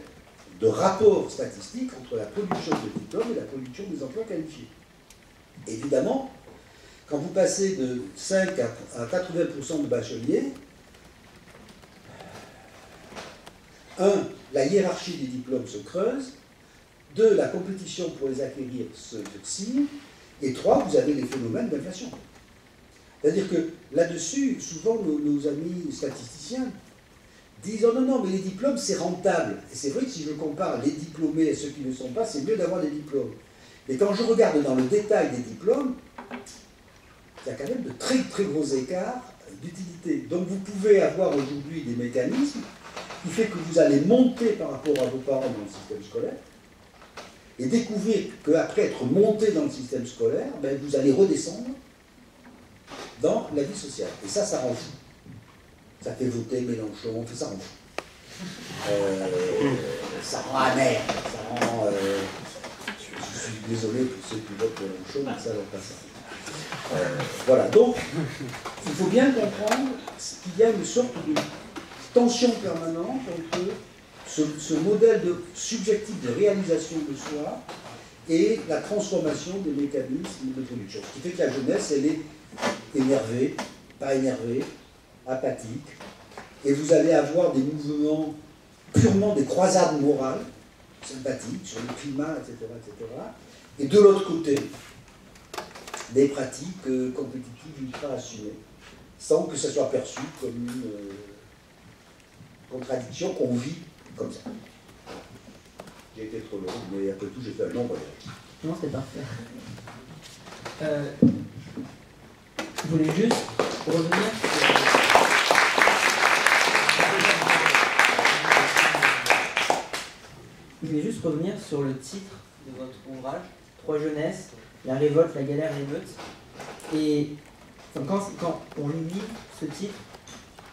de rapport statistique entre la production de diplômes et la production des emplois qualifiés. Évidemment, quand vous passez de 5 à 80% de bacheliers, 1, la hiérarchie des diplômes se creuse, 2, la compétition pour les acquérir se durcit, et 3, vous avez les phénomènes d'inflation. C'est-à-dire que là-dessus, souvent nos amis statisticiens disent « Oh non, non, mais les diplômes, c'est rentable. » Et c'est vrai que si je compare les diplômés et ceux qui ne le sont pas, c'est mieux d'avoir des diplômes. Mais quand je regarde dans le détail des diplômes, il y a quand même de très très gros écarts d'utilité. Donc vous pouvez avoir aujourd'hui des mécanismes qui fait que vous allez monter par rapport à vos parents dans le système scolaire et découvrir qu'après être monté dans le système scolaire, ben, vous allez redescendre dans la vie sociale. Et ça rend fou. Ça fait voter Mélenchon, ça rend fou. Ça rend amer, ça rend... je suis désolé pour ceux qui votent Mélenchon, mais ça ne pas ça. Voilà, donc, il faut bien comprendre qu'il y a une sorte de tension permanente entre ce modèle subjectif de réalisation de soi et la transformation des mécanismes de production. Ce qui fait que la jeunesse, elle est énervée, pas énervée, apathique, et vous allez avoir des mouvements purement des croisades morales, sympathiques, sur le climat, etc., etc., et de l'autre côté, des pratiques compétitives ultra assumées, sans que ça soit perçu comme une contradiction qu'on vit comme ça. J'ai été trop long, mais après tout, j'ai fait un long voyage. Non, c'était parfait. Je voulais juste revenir sur le titre de votre ouvrage, Trois jeunesses, la révolte, la galère, l'émeute. Et quand on lit ce titre,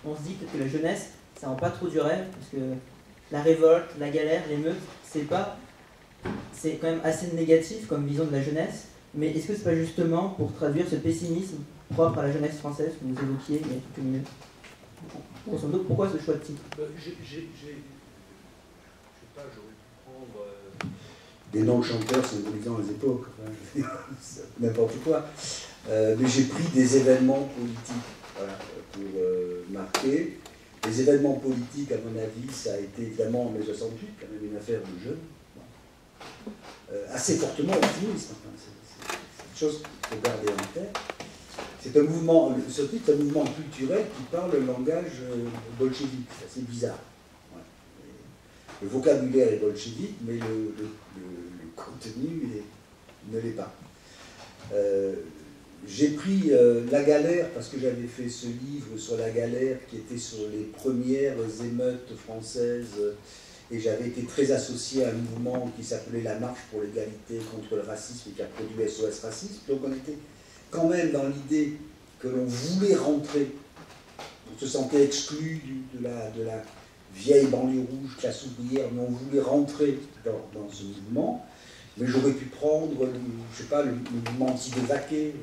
on se dit que la jeunesse, ça rend pas trop du rêve, parce que la révolte, la galère, l'émeute, c'est quand même assez négatif comme vision de la jeunesse. Mais est-ce que c'est pas justement pour traduire ce pessimisme propre à la jeunesse française que vous évoquiez il y a quelques minutes? Grosso modo, pourquoi ce choix de titre? Je sais pas, j'aurais pu prendre des noms de chanteurs symbolisant les époques, enfin, n'importe quoi. Mais j'ai pris des événements politiques, voilà, pour marquer. Les événements politiques, à mon avis, ça a été évidemment en mai 68, quand même une affaire de jeunes. assez fortement optimiste. Enfin, c'est une chose qu'il faut garder en tête. C'est un mouvement, ce titre, c'est un mouvement culturel qui parle le langage bolchevique. C'est assez bizarre. Ouais. Le vocabulaire est bolchevique, mais le contenu ne l'est pas. J'ai pris La Galère parce que j'avais fait ce livre sur la galère qui était sur les premières émeutes françaises et j'avais été très associé à un mouvement qui s'appelait la Marche pour l'égalité contre le racisme et qui a produit SOS Racisme. Donc on était quand même dans l'idée que l'on voulait rentrer, on se sentait exclu de la vieille banlieue rouge, classe ouvrière, mais on voulait rentrer dans ce mouvement. Mais j'aurais pu prendre, je sais pas, le mouvement anti-dévaqué,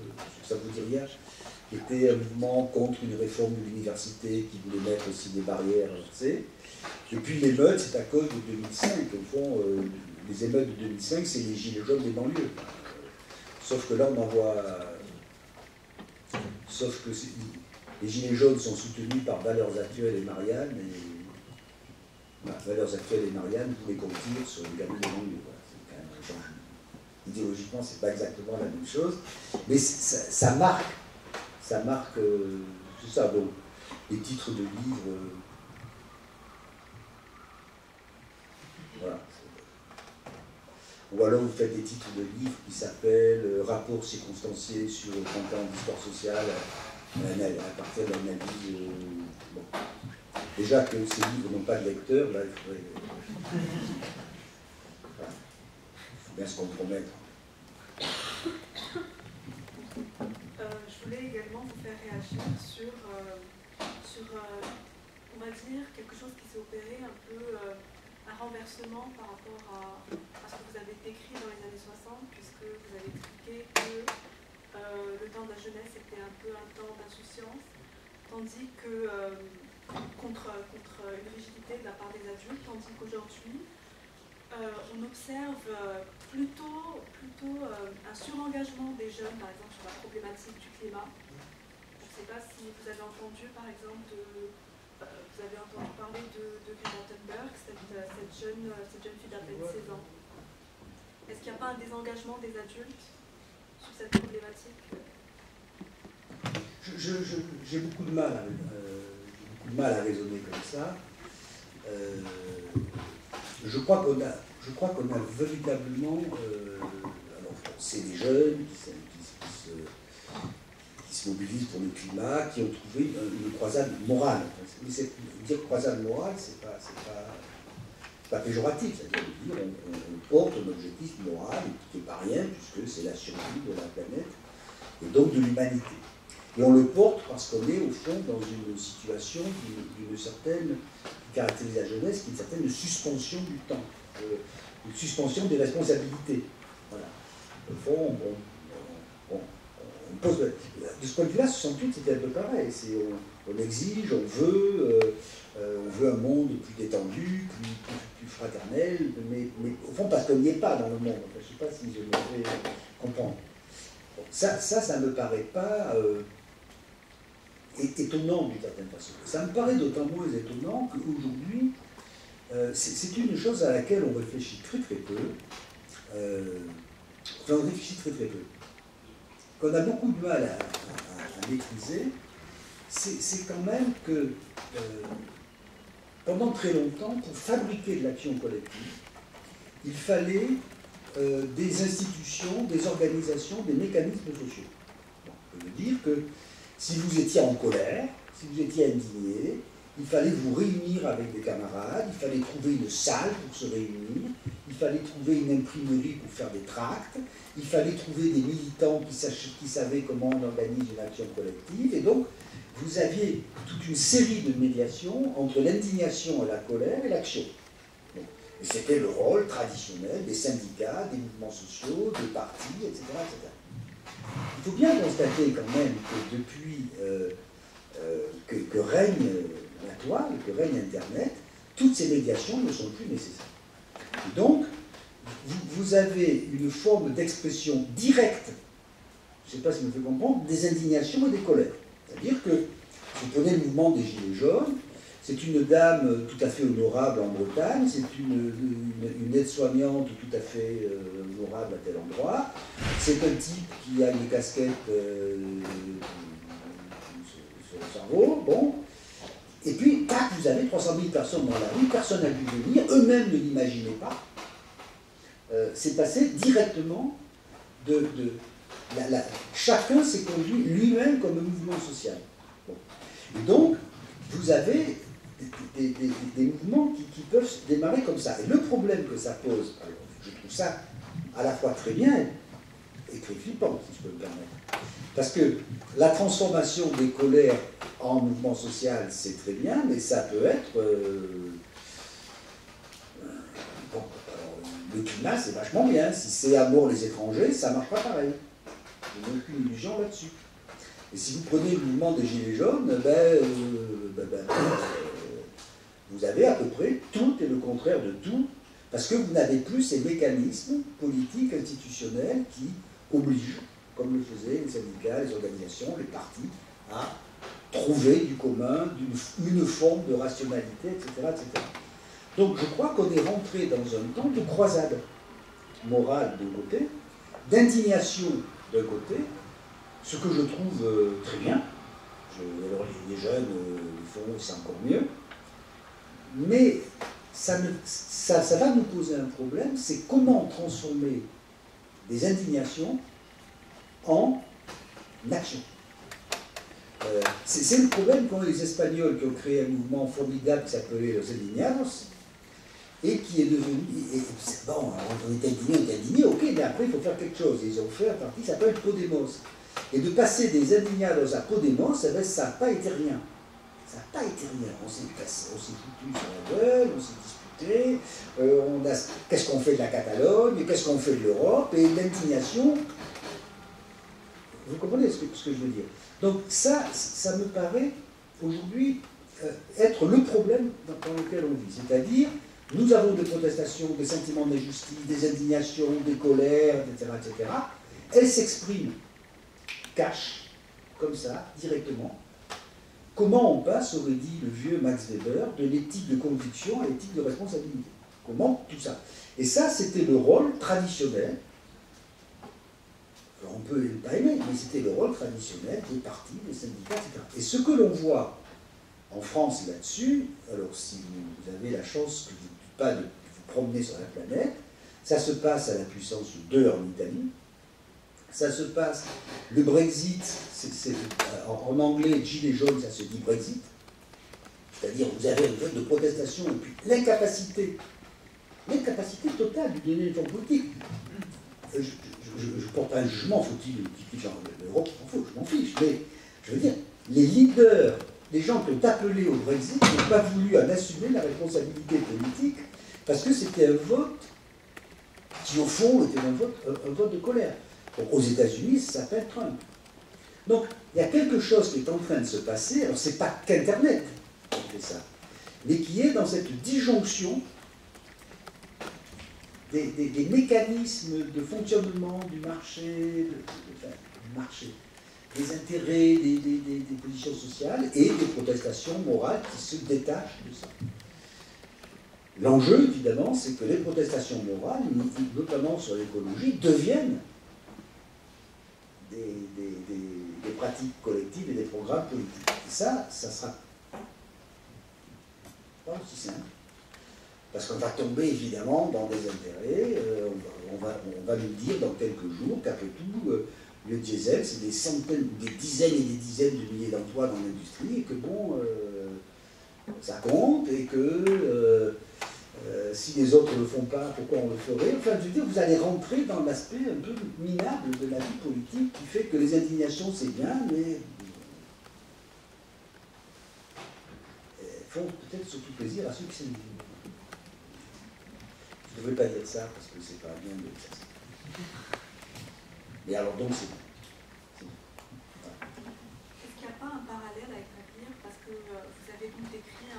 ça vous dit rien, qui était un mouvement contre une réforme de l'université, qui voulait mettre aussi des barrières, tu sais. Et puis l'émeute, c'est à cause de 2005. Au fond, les émeutes de 2005, c'est les gilets jaunes des banlieues. Sauf que là, on en voit... Sauf que les gilets jaunes sont soutenus par Valeurs Actuelles et Marianne, et Valeurs Actuelles et Marianne voulaient qu'on tire sur les gamins des banlieues. Idéologiquement, c'est pas exactement la même chose, mais ça marque, tout ça. Donc, les titres de livres, voilà. Ou alors vous faites des titres de livres qui s'appellent Rapports circonstanciés sur 30 ans d'histoire sociale, à partir d'analyse. Bon. Déjà que ces livres n'ont pas de lecteur, là, il faudrait. Bien se compromettre. Je voulais également vous faire réagir sur on va dire, quelque chose qui s'est opéré un peu, un renversement par rapport à ce que vous avez décrit dans les années 60, puisque vous avez expliqué que le temps de la jeunesse était un peu un temps d'insouciance, tandis que contre une rigidité de la part des adultes, tandis qu'aujourd'hui, on observe plutôt un surengagement des jeunes, par exemple, sur la problématique du climat. Je ne sais pas si vous avez entendu, par exemple, vous avez entendu parler de Greta Thunberg, cette jeune fille d'à peine 16 ans. Est-ce qu'il n'y a pas un désengagement des adultes sur cette problématique? J'ai beaucoup de mal à raisonner comme ça. Je crois qu'on a véritablement, alors c'est des jeunes qui se mobilisent pour le climat, qui ont trouvé une croisade morale. Dire croisade morale, c'est pas péjoratif, c'est-à-dire on porte un objectif moral qui n'est pas rien, puisque c'est la survie de la planète et donc de l'humanité. Et on le porte parce qu'on est au fond dans une situation d'une certaine, qui caractérise la jeunesse, qui est une certaine suspension du temps, une suspension des responsabilités. Voilà. Au fond, on pose, de ce point de vue-là, 68, c'était un peu pareil. On exige, on veut un monde plus détendu, plus fraternel, mais au fond, parce qu'on n'y est pas dans le monde. Enfin, je ne sais pas si je me fais comprendre. Bon, ça ne me paraît pas étonnant d'une certaine façon. Ça me paraît d'autant moins étonnant qu'aujourd'hui, c'est une chose à laquelle on réfléchit très très peu. Enfin, on réfléchit très très peu. Qu'on a beaucoup de mal à maîtriser, c'est quand même que pendant très longtemps, pour fabriquer de l'action collective, il fallait des institutions, des organisations, des mécanismes sociaux. Bon, ça veut dire que si vous étiez en colère, si vous étiez indigné, il fallait vous réunir avec des camarades, il fallait trouver une salle pour se réunir, il fallait trouver une imprimerie pour faire des tracts, il fallait trouver des militants qui savaient comment on organise une action collective, et donc vous aviez toute une série de médiations entre l'indignation et la colère et l'action. Bon. Et c'était le rôle traditionnel des syndicats, des mouvements sociaux, des partis, etc., etc. Il faut bien constater quand même que depuis que règne la toile, que règne Internet, toutes ces médiations ne sont plus nécessaires. Et donc, vous avez une forme d'expression directe, je ne sais pas si je me fais comprendre, des indignations et des colères. C'est-à-dire que, vous prenez le mouvement des Gilets jaunes, c'est une dame tout à fait honorable en Bretagne, c'est une aide-soignante tout à fait honorable à tel endroit, c'est un type qui a une casquette sur le cerveau, bon. Et puis, tac, vous avez 300 000 personnes dans la rue, personne n'a dû venir, eux-mêmes ne l'imaginaient pas. C'est passé directement chacun s'est conduit lui-même comme un mouvement social. Bon. Et donc, vous avez des mouvements qui peuvent démarrer comme ça. Et le problème que ça pose, alors, je trouve ça à la fois très bien et très flippant, si je peux me permettre. Parce que la transformation des colères en mouvement social, c'est très bien, mais ça peut être... bon, alors, le climat, c'est vachement bien. Si c'est à mort les étrangers, ça ne marche pas pareil. Je n'ai aucune illusion là-dessus. Et si vous prenez le mouvement des Gilets jaunes, vous avez à peu près tout et le contraire de tout, parce que vous n'avez plus ces mécanismes politiques, institutionnels qui obligent, comme le faisaient les syndicats, les organisations, les partis, à trouver du commun, une forme de rationalité, etc., etc. Donc je crois qu'on est rentré dans un temps de croisade morale d'un côté, d'indignation d'un côté, ce que je trouve très bien. Alors les jeunes le font, c'est encore mieux. Mais ça va nous poser un problème, c'est comment transformer des indignations en action. C'est le problème qu'ont les Espagnols qui ont créé un mouvement formidable qui s'appelait Los Indignados et qui est devenu... bon, on est indigné, ok, mais après il faut faire quelque chose. Et ils ont fait un parti qui s'appelle Podemos. Et de passer des Indignados à Podemos, ça n'a pas été rien. Ça n'a pas été rien. On s'est foutu sur la gueule, on s'est disputé, qu'est-ce qu'on fait de la Catalogne, qu'est-ce qu'on fait de l'Europe, et l'indignation... Vous comprenez ce que je veux dire? Donc ça me paraît aujourd'hui être le problème dans lequel on vit. C'est-à-dire, nous avons des protestations, des sentiments d'injustice, des indignations, des colères, etc., etc. Elles s'expriment cash, comme ça, directement. Comment on passe, aurait dit le vieux Max Weber, de l'éthique de conviction à l'éthique de responsabilité? Comment tout ça? Et ça, c'était le rôle traditionnel. Alors on peut ne pas aimer, mais c'était le rôle traditionnel des partis, des syndicats, etc. Et ce que l'on voit en France là-dessus, alors si vous avez la chance de vous promener sur la planète, ça se passe à la puissance 2 en Italie, ça se passe, le Brexit, en anglais, gilet jaune, ça se dit Brexit, c'est-à-dire vous avez une vague de protestation et puis l'incapacité totale de donner une forme politique. Je porte un jugement, faut-il quitter l'Europe, je m'en fiche, mais je veux dire, les leaders, les gens qui ont appelé au Brexit n'ont pas voulu en assumer la responsabilité politique parce que c'était un vote qui, au fond, était un vote de colère. Donc, aux États-Unis, ça s'appelle Trump. Donc, il y a quelque chose qui est en train de se passer, alors c'est pas qu'Internet qui fait ça, mais qui est dans cette disjonction des mécanismes de fonctionnement du marché, des intérêts, des positions sociales et des protestations morales qui se détachent de ça. L'enjeu, évidemment, c'est que les protestations morales, notamment sur l'écologie, deviennent des pratiques collectives et des programmes politiques. Et ça sera pas aussi simple. Parce qu'on va tomber évidemment dans des intérêts, on va nous dire dans quelques jours qu'après tout, le diesel, c'est des centaines, des dizaines et des dizaines de milliers d'emplois dans l'industrie, et que bon, ça compte, et que si les autres ne le font pas, pourquoi on le ferait? Enfin, je veux dire, vous allez rentrer dans l'aspect un peu minable de la vie politique qui fait que les indignations, c'est bien, mais font peut-être surtout plaisir à ceux qui s'indignent. Je ne devrais pas dire ça parce que c'est pas bien de dire ça. Mais alors donc c'est bon. Voilà. Est-ce qu'il n'y a pas un parallèle à établir parce que vous avez donc décrit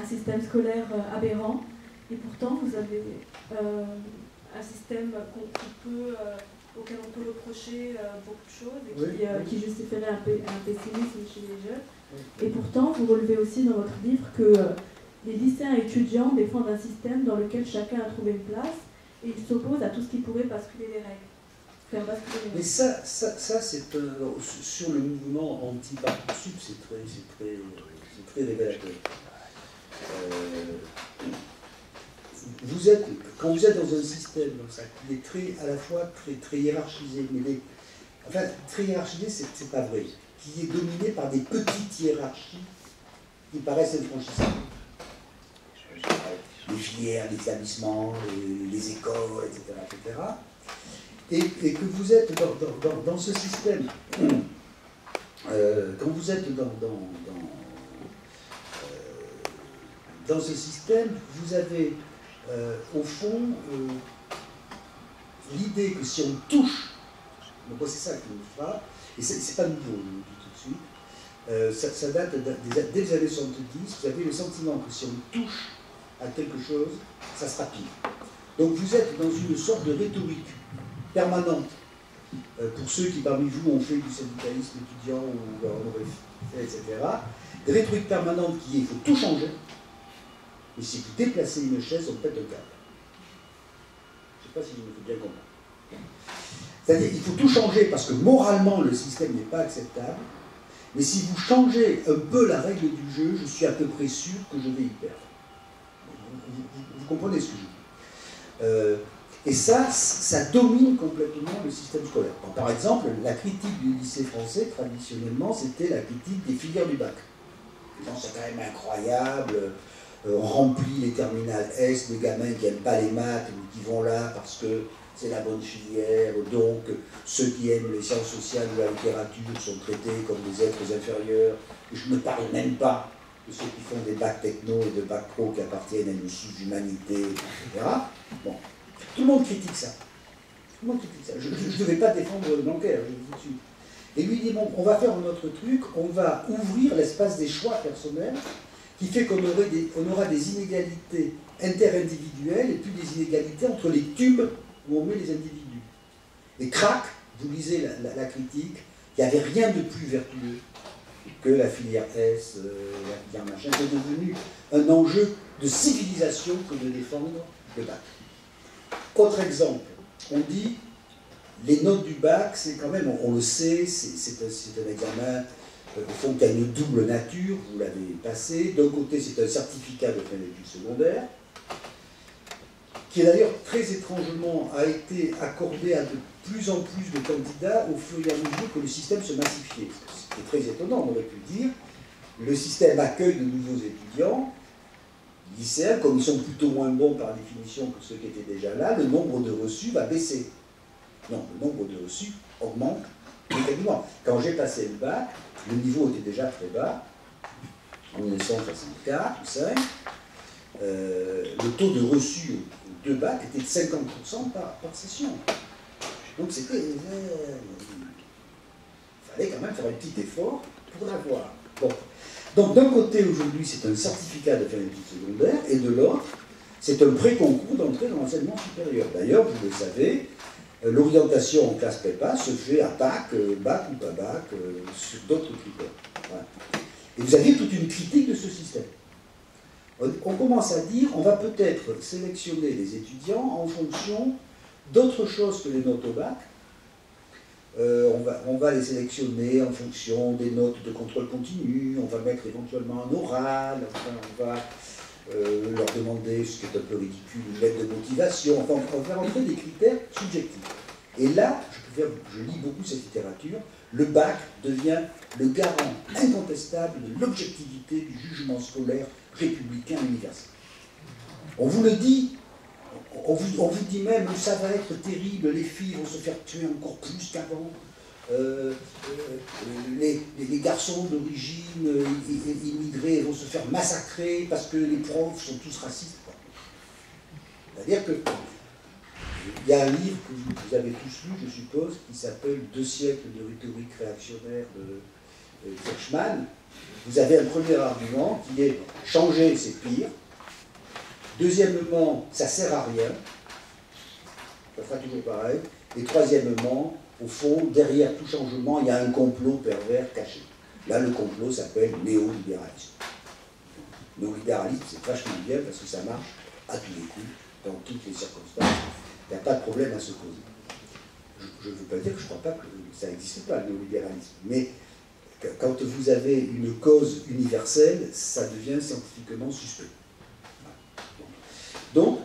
un système scolaire aberrant et pourtant vous avez un système qu'on peut auquel on peut reprocher beaucoup de choses et Oui, qui justifierait un pessimisme chez les jeunes. Oui. Et pourtant, vous relevez aussi dans votre livre que les lycéens étudiants défendent un système dans lequel chacun a trouvé une place et ils s'opposent à tout ce qui pourrait basculer les règles. Faire basculer les règles. Mais ça c'est sur le mouvement anti-Parcoursup, c'est très révélateur. Quand vous êtes dans un système comme ça, qui est à la fois très hiérarchisé, mais très hiérarchisé, c'est pas vrai, qui est dominé par des petites hiérarchies qui paraissent infranchissables. Les filières, les établissements, les écoles, etc. Et que vous êtes dans ce système, quand vous êtes dans ce système, vous avez au fond l'idée que si on touche, donc c'est ça qui nous frappe, et c'est pas nouveau tout de suite, ça date dès les années 70, vous avez le sentiment que si on touche à quelque chose, ça sera pire. Donc vous êtes dans une sorte de rhétorique permanente. Pour ceux qui parmi vous ont fait du syndicalisme étudiant ou en auraient fait, etc. Des rhétoriques permanentes qui est il faut tout changer, mais si vous déplacez une chaise, on pète un câble. Je ne sais pas si je me fais bien comprendre. C'est-à-dire qu'il faut tout changer parce que moralement le système n'est pas acceptable, mais si vous changez un peu la règle du jeu, je suis à peu près sûr que je vais y perdre. Vous comprenez ce que je dis. Et ça domine complètement le système scolaire. Bon, par exemple, la critique du lycée français, traditionnellement, c'était la critique des filières du bac. C'est quand même incroyable, on remplit les terminales S de gamins qui n'aiment pas les maths, ou qui vont là parce que c'est la bonne filière, donc ceux qui aiment les sciences sociales ou la littérature sont traités comme des êtres inférieurs. Et je ne parle même pas de ceux qui font des bacs techno et de bacs pro qui appartiennent à une sous-humanité, etc. Bon. Tout le monde critique ça. Tout le monde critique ça. Je ne vais pas défendre Blanquer, je vous dis dessus. Et lui dit, bon, on va faire notre truc, on va ouvrir l'espace des choix personnels, qui fait qu'on aura des inégalités interindividuelles et puis des inégalités entre les tubes où on met les individus. Et crac, vous lisez la critique, il n'y avait rien de plus vertueux que la filière S, la filière machin. C'est devenu un enjeu de civilisation que de défendre le bac. Autre exemple, on dit les notes du bac, c'est quand même, on le sait, c'est un examen au fond qui a une double nature, vous l'avez passé. D'un côté, c'est un certificat de fin d'études secondaires, qui d'ailleurs très étrangement a été accordé à de plus en plus de candidats au fur et à mesure que le système se massifiait. C'est très étonnant, on aurait pu dire. Le système accueille de nouveaux étudiants, lycéens, comme ils sont plutôt moins bons par définition que ceux qui étaient déjà là, le nombre de reçus va baisser. Non, le nombre de reçus augmente mécaniquement. Quand j'ai passé le bac, le niveau était déjà très bas, en 1964 ou 5. Le taux de reçus aux deux bacs était de 50% par session. Donc c'était... il fallait quand même faire un petit effort pour l'avoir. Bon. Donc d'un côté, aujourd'hui, c'est un certificat de fin d'études secondaires, et de l'autre, c'est un pré-concours d'entrée dans l'enseignement supérieur. D'ailleurs, vous le savez, l'orientation en classe prépa se fait à bac ou pas bac, sur d'autres critères. Voilà. Et vous aviez toute une critique de ce système. On commence à dire, on va peut-être sélectionner les étudiants en fonction d'autres choses que les notes au bac. On va les sélectionner en fonction des notes de contrôle continu, on va mettre éventuellement un oral, enfin, on va leur demander, ce qui est un peu ridicule, une lettre de motivation, enfin on va rentrer des critères subjectifs. Et là, je lis beaucoup cette littérature, le bac devient le garant incontestable de l'objectivité du jugement scolaire républicain universel. On vous le dit, on vous dit même que ça va être terrible, les filles vont se faire tuer encore plus qu'avant, les garçons d'origine immigrés vont se faire massacrer parce que les profs sont tous racistes. C'est-à-dire que il y a un livre que vous avez tous lu, je suppose, qui s'appelle « 2 siècles de rhétorique réactionnaire » de Kirchmann. Vous avez un premier argument qui est « changer, c'est pire ». Deuxièmement, ça ne sert à rien. Ça sera toujours pareil. Et troisièmement, au fond, derrière tout changement, il y a un complot pervers caché. Là, le complot s'appelle néolibéralisme. Néolibéralisme, c'est vachement bien parce que ça marche à tous les coups, dans toutes les circonstances. Il n'y a pas de problème à se poser. Je ne veux pas dire que je ne crois pas que ça n'existe pas, le néolibéralisme. Mais quand vous avez une cause universelle, ça devient scientifiquement suspect. Donc,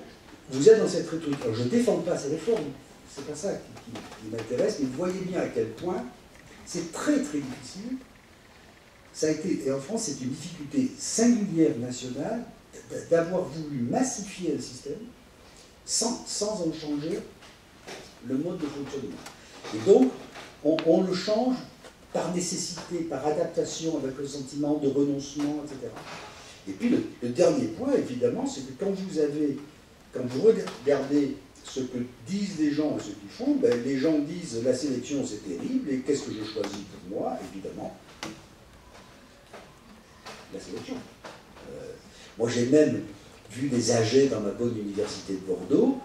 vous êtes dans cette rhétorique. Alors, je ne défends pas ces réformes, c'est pas ça qui m'intéresse, mais vous voyez bien à quel point c'est très très difficile. Ça a été, et en France, c'est une difficulté singulière nationale d'avoir voulu massifier un système sans en changer le mode de fonctionnement. Et donc, on le change par nécessité, par adaptation, avec le sentiment de renoncement, etc. Et puis le dernier point, évidemment, c'est que quand vous regardez ce que disent les gens et ce qu'ils font, ben, les gens disent la sélection c'est terrible, et qu'est-ce que je choisis pour moi? Évidemment, la sélection. Moi j'ai même vu des AG dans ma bonne université de Bordeaux,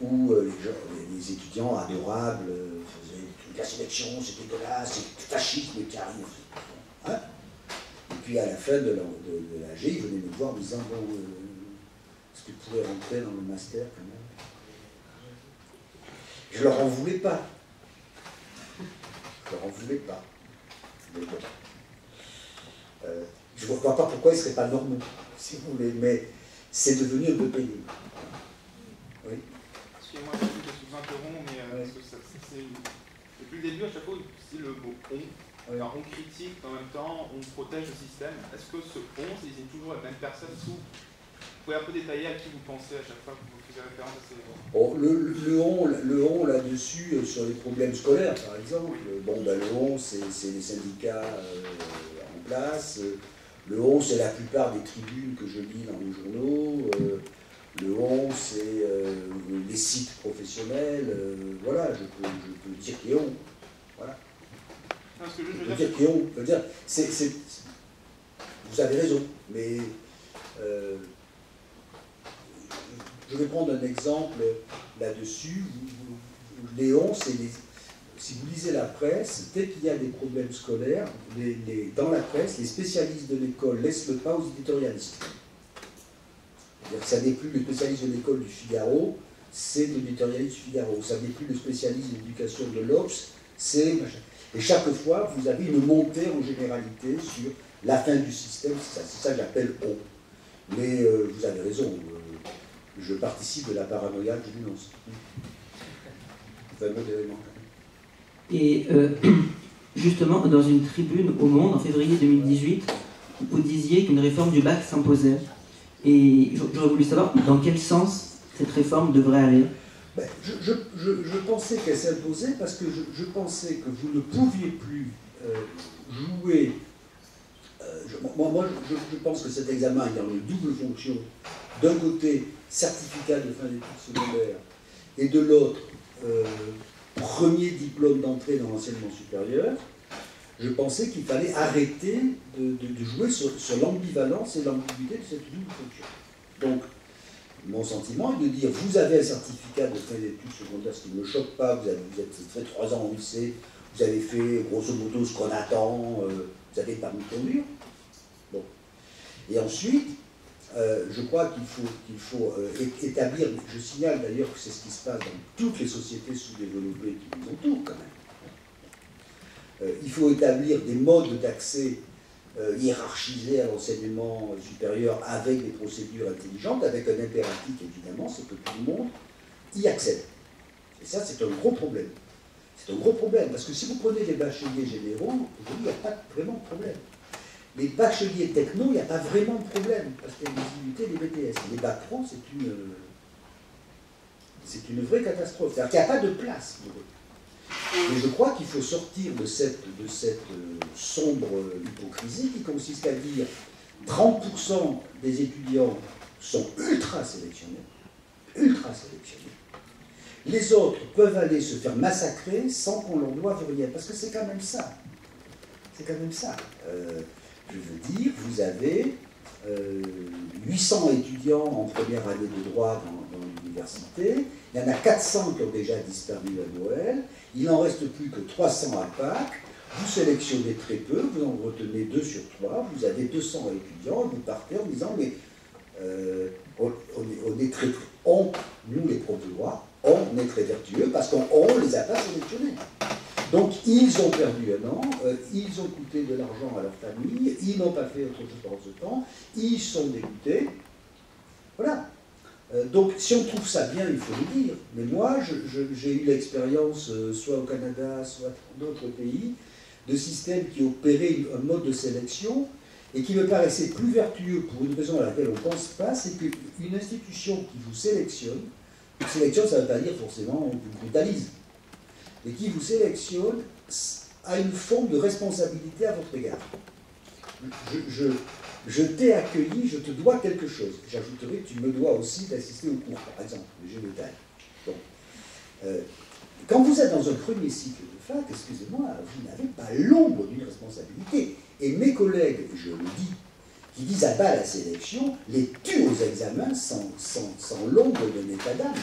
où les étudiants adorables faisaient la sélection, c'est dégueulasse, c'est fascisme qui arrive. Hein? Et puis à la fin de l'AG, ils venaient me voir en disant bon, est-ce que tu pourrais rentrer dans le master quand même? Je leur en voulais pas. Je leur en voulais pas. Mais bon. Je ne vois pas pourquoi ils ne seraient pas normaux, si vous voulez, mais c'est devenu un peu pénible. Oui. Excusez-moi, je vous interromps, mais parce que c'est depuis le début, à chaque fois, c'est le mot on. Oui. Alors, on critique, en même temps, on protège le système. Est-ce que ce on, c'est toujours la même personne sous? Vous pouvez un peu détailler à qui vous pensez à chaque fois que vous faisiez référence à ces... Bon, le on là-dessus, sur les problèmes scolaires, par exemple, bon, ben, le on, c'est les syndicats en place. Le on, c'est la plupart des tribunes que je lis dans les journaux. Le on, c'est les sites professionnels. Voilà, je peux dire qui est on. Voilà. Non, ce que je Je veux peux dire, dire qui est on. Je veux dire, vous avez raison, mais je vais prendre un exemple là-dessus. Léon, si vous lisez la presse, dès qu'il y a des problèmes scolaires, dans la presse, les spécialistes de l'école laissent le pas aux éditorialistes. C'est-à-dire que ça n'est plus le spécialiste de l'école du Figaro, c'est l'éditorialiste du Figaro. Ça n'est plus le spécialiste de l'éducation de l'Obs, c'est... Et chaque fois, vous avez une montée en généralité sur la fin du système, c'est ça que j'appelle on. Mais vous avez raison, je participe de la paranoïa que je dénonce. C'est un autre élément. Et justement, dans une tribune au Monde, en février 2018, vous disiez qu'une réforme du bac s'imposait. Et j'aurais voulu savoir dans quel sens cette réforme devrait aller. Ben, je pensais qu'elle s'imposait parce que je pensais que vous ne pouviez plus jouer... Moi, je pense que cet examen ayant une double fonction, d'un côté, certificat de fin d'études secondaires, et de l'autre, premier diplôme d'entrée dans l'enseignement supérieur, je pensais qu'il fallait arrêter de jouer sur l'ambivalence et l'ambiguïté de cette double fonction. Donc, mon sentiment est de dire, vous avez un certificat de fin d'études secondaires, ce qui ne me choque pas, vous avez fait 3 ans au lycée, vous avez fait grosso modo ce qu'on attend, vous avez le permis de conduire. Bon. Et ensuite, je crois qu'il faut établir, je signale d'ailleurs que c'est ce qui se passe dans toutes les sociétés sous-développées qui nous entourent quand même. Il faut établir des modes d'accès hiérarchisés à l'enseignement supérieur avec des procédures intelligentes, avec un impératif évidemment, c'est que tout le monde y accède. Et ça, c'est un gros problème. C'est un gros problème, parce que si vous prenez les bacheliers généraux, aujourd'hui, il n'y a pas vraiment de problème. Les bacheliers techno, il n'y a pas vraiment de problème, parce qu'il y a des IUT, des BTS. Les bacs pro, c'est une vraie catastrophe. C'est-à-dire qu'il n'y a pas de place pour eux. Et je crois qu'il faut sortir de cette sombre hypocrisie qui consiste à dire 30% des étudiants sont ultra sélectionnés. Les autres peuvent aller se faire massacrer sans qu'on leur doive rien, parce que c'est quand même ça. C'est quand même ça. Je veux dire, vous avez 800 étudiants en première année de droit dans l'université, Il y en a 400 qui ont déjà disparu à Noël, il n'en reste plus que 300 à Pâques, vous sélectionnez très peu, vous en retenez 2 sur 3, vous avez 200 étudiants, et vous partez en disant, mais on est très, nous les profs de droit, on est très vertueux parce qu'on ne les a pas sélectionnés. Donc ils ont perdu un an, ils ont coûté de l'argent à leur famille, ils n'ont pas fait autre chose pendant ce temps, ils sont dégoûtés. Voilà. Donc si on trouve ça bien, il faut le dire. Mais moi, j'ai eu l'expérience, soit au Canada, soit dans d'autres pays, de systèmes qui opéraient un mode de sélection et qui me paraissait plus vertueux pour une raison à laquelle on ne pense pas, c'est qu'une institution qui vous sélectionne, ça ne veut pas dire forcément vous brutalise, et qui vous sélectionne a une forme de responsabilité à votre égard. Je t'ai accueilli, je te dois quelque chose. J'ajouterai que tu me dois aussi d'assister au cours, par exemple, le jeu de taille. Donc, quand vous êtes dans un premier cycle de fac, excusez-moi, vous n'avez pas l'ombre d'une responsabilité. Et mes collègues, je le dis, qui disent à bas la sélection, les tuent aux examens sans l'ombre d'un état d'âme.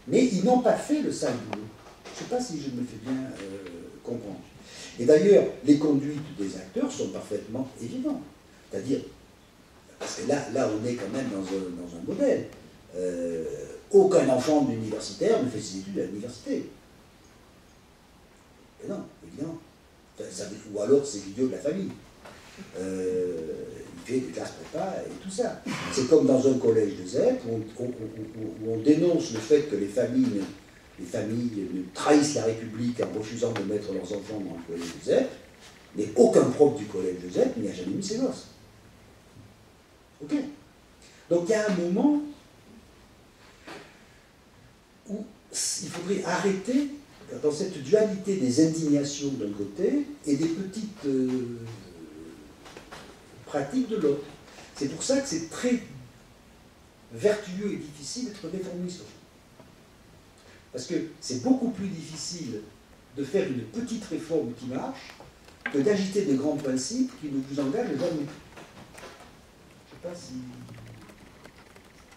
Mais ils n'ont pas fait le sale boulot. Je ne sais pas si je me fais bien comprendre. Et d'ailleurs, les conduites des acteurs sont parfaitement évidentes. C'est-à-dire, parce que là, on est quand même dans un modèle. Aucun enfant d'universitaire ne fait ses études à l'université. Et non, évidemment. Ou alors c'est l'idiot de la famille. Il fait des classes prépa et tout ça. C'est comme dans un collège de ZEP où on dénonce le fait que les familles trahissent la République en refusant de mettre leurs enfants dans le collège de ZEP, mais aucun prof du collège de ZEP n'y a jamais mis ses gosses. Ok. Donc il y a un moment où il faudrait arrêter dans cette dualité des indignations d'un côté et des petites pratiques de l'autre. C'est pour ça que c'est très vertueux et difficile d'être réformiste. Parce que c'est beaucoup plus difficile de faire une petite réforme qui marche que d'agiter de grands principes qui ne vous engagent jamais. Je ne sais pas si...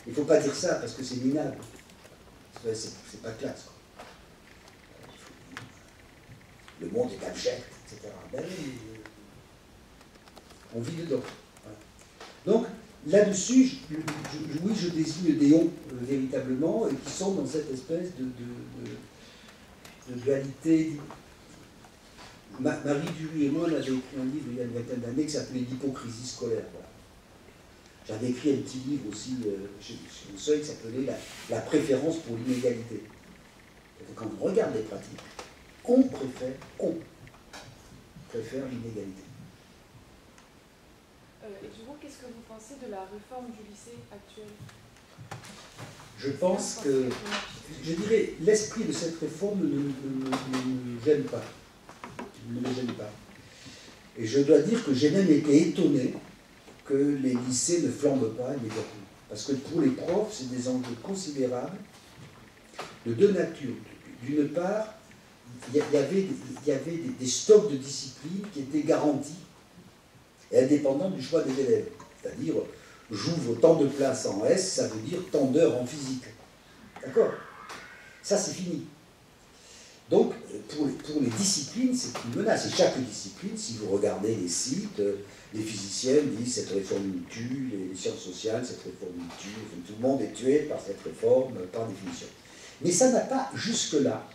Il ne faut pas dire ça parce que c'est minable. C'est pas classe. Quoi. Le monde est abject, etc. Ben, on vit dedans. Voilà. Donc, là-dessus, oui, je désigne des hauts, véritablement, et qui sont dans cette espèce de dualité. Marie Durie et moi, on avait écrit un livre il y a une vingtaine d'années qui s'appelait L'hypocrisie scolaire. Voilà. J'avais écrit un petit livre aussi chez le Seuil qui s'appelait La préférence pour l'inégalité. Quand on regarde les pratiques, on préfère l'inégalité. Et du coup, qu'est-ce que vous pensez de la réforme du lycée actuel? Je pense que, je dirais, l'esprit de cette réforme ne me gêne pas. Ne me gêne pas. Et je dois dire que j'ai même été étonné que les lycées ne flambent pas immédiatement. Parce que pour les profs, c'est des enjeux considérables de deux natures. D'une part, il y avait des stocks de disciplines qui étaient garantis et indépendants du choix des élèves. C'est-à-dire, j'ouvre tant de places en S, ça veut dire tant d'heures en physique. D'accord? Ça, c'est fini. Donc, pour les disciplines, c'est une menace. Et chaque discipline, si vous regardez les sites, les physiciens disent cette réforme nous tue, les sciences sociales, cette réforme nous tue, enfin, tout le monde est tué par cette réforme, par définition. Mais ça n'a pas, jusque-là,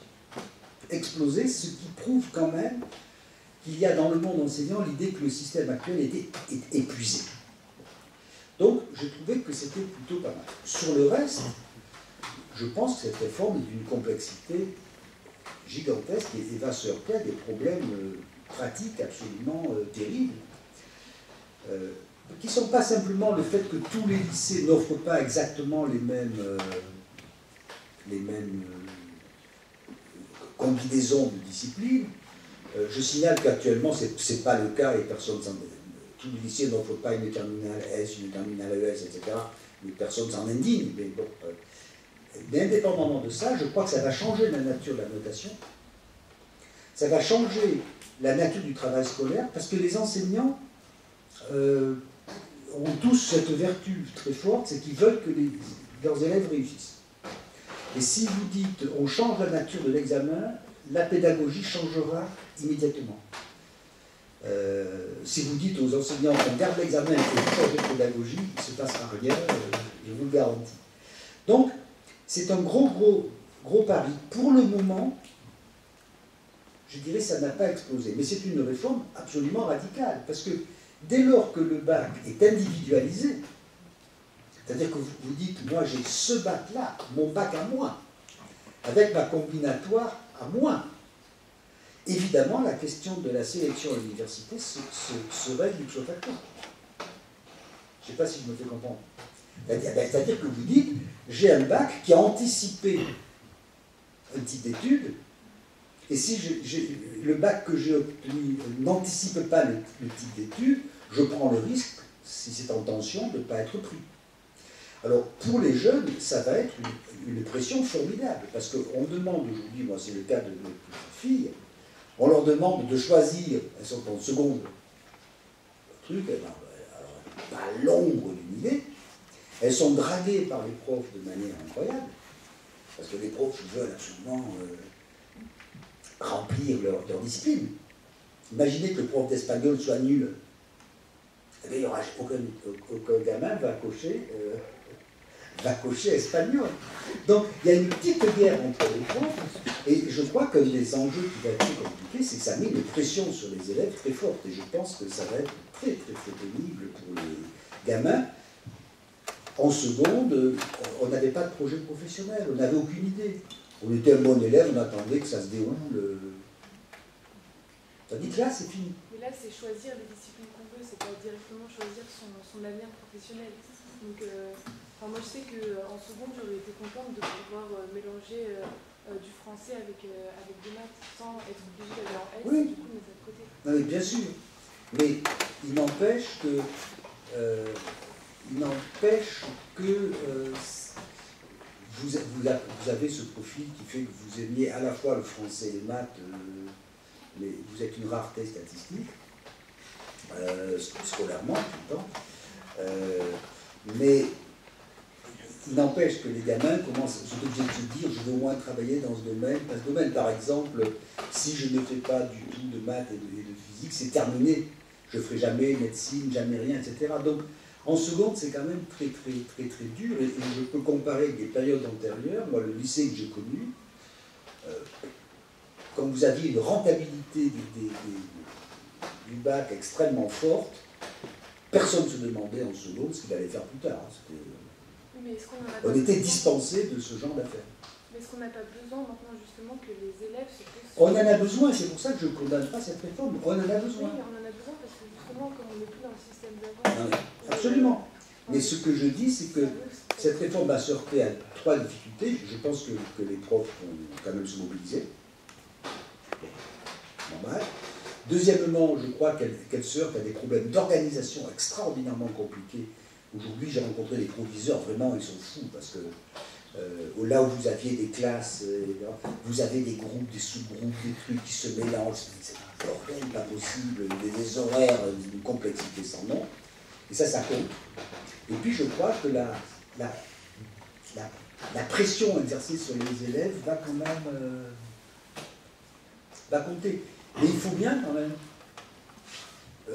explosé, ce qui prouve quand même qu'il y a dans le monde enseignant l'idée que le système actuel est épuisé. Donc, je trouvais que c'était plutôt pas mal. Sur le reste, je pense que cette réforme est d'une complexité gigantesque et va se heurter à des problèmes pratiques absolument terribles, qui ne sont pas simplement le fait que tous les lycées n'offrent pas exactement les mêmes combinaisons de disciplines. Je signale qu'actuellement, ce n'est pas le cas et personne s'en... Tous les lycées n'offrent pas une terminale S, une terminale ES, etc. Mais personne s'en indigne. Mais bon, mais indépendamment de ça, je crois que ça va changer la nature de la notation. Ça va changer la nature du travail scolaire parce que les enseignants ont tous cette vertu très forte, c'est qu'ils veulent que leurs élèves réussissent. Et si vous dites on change la nature de l'examen, la pédagogie changera immédiatement. Si vous dites aux enseignants qu'on garde l'examen et qu'on change de pédagogie, il ne se passera rien, je vous le garantis. Donc, c'est un gros pari. Pour le moment, je dirais ça n'a pas explosé. Mais c'est une réforme absolument radicale. Parce que dès lors que le bac est individualisé, c'est-à-dire que vous dites, moi j'ai ce bac-là, mon bac à moi, avec ma combinatoire à moi, évidemment la question de la sélection à l'université se règle ipso facto. Je ne sais pas si je me fais comprendre. C'est-à-dire que vous dites, j'ai un bac qui a anticipé un type d'études, et si le bac que j'ai obtenu n'anticipe pas le type d'études, je prends le risque, si c'est en tension, de ne pas être pris. Alors, pour les jeunes, ça va être une pression formidable, parce qu'on demande aujourd'hui, moi c'est le cas de mes petites filles, on leur demande de choisir, elles sont en seconde, truc, alors, pas l'ombre d'une idée, elles sont draguées par les profs de manière incroyable, parce que les profs veulent absolument remplir leur discipline. Imaginez que le prof d'espagnol soit nul. Eh bien, il n'y aura aucun gamin va cocher espagnol. Donc, il y a une petite guerre entre les profs, et je crois qu'un des enjeux qui va être très compliqué, c'est que ça met une pression sur les élèves très forte, et je pense que ça va être très pénible pour les gamins. En seconde, on n'avait pas de projet professionnel, on n'avait aucune idée. On était un bon élève, on attendait que ça se déroule. Tandis que là, c'est fini. Mais là, c'est choisir les disciplines qu'on veut, c'est pas directement choisir son avenir professionnel. Donc, moi, je sais qu'en seconde, j'aurais été contente de pouvoir mélanger du français avec des maths sans être obligée d'aller en S, oui. Et du coup, de mettre de côté. Non, mais bien sûr. Mais il n'empêche que... vous avez ce profil qui fait que vous aimiez à la fois le français et les maths, mais vous êtes une rareté statistique, scolairement tout le temps. Mais il n'empêche que les gamins sont obligés de se dire je veux au moins travailler dans ce domaine. Par exemple, si je ne fais pas du tout de maths et de physique, c'est terminé. Je ne ferai jamais médecine, jamais rien, etc. Donc, en seconde, c'est quand même très dur, et je peux comparer avec des périodes antérieures. Moi, le lycée que j'ai connu, quand vous aviez une rentabilité du bac extrêmement forte, personne ne se demandait en seconde ce qu'il allait faire plus tard. Mais on était dispensé de ce genre d'affaires. Mais est-ce qu'on n'a pas besoin maintenant justement que les élèves se posent... On en a besoin, c'est pour ça que je ne condamne pas cette réforme. On en a besoin. Oui, on en a besoin parce que justement, comme on n'est plus dans le système d'avant... Absolument. Mais ce que je dis, c'est que cette réforme va se heurter à 3 difficultés. Je pense que les profs vont quand même se mobiliser. Normal. Deuxièmement, je crois qu'elle se heurte à des problèmes d'organisation extraordinairement compliqués. Aujourd'hui, j'ai rencontré des proviseurs, vraiment, ils sont fous, parce que là où vous aviez des classes, vous avez des groupes, des sous-groupes, des trucs qui se mélangent. C'est un bordel pas possible, des horaires d'une complexité sans nom. Et ça compte. Et puis je crois que la pression exercée sur les élèves va quand même va compter. Mais il faut bien quand même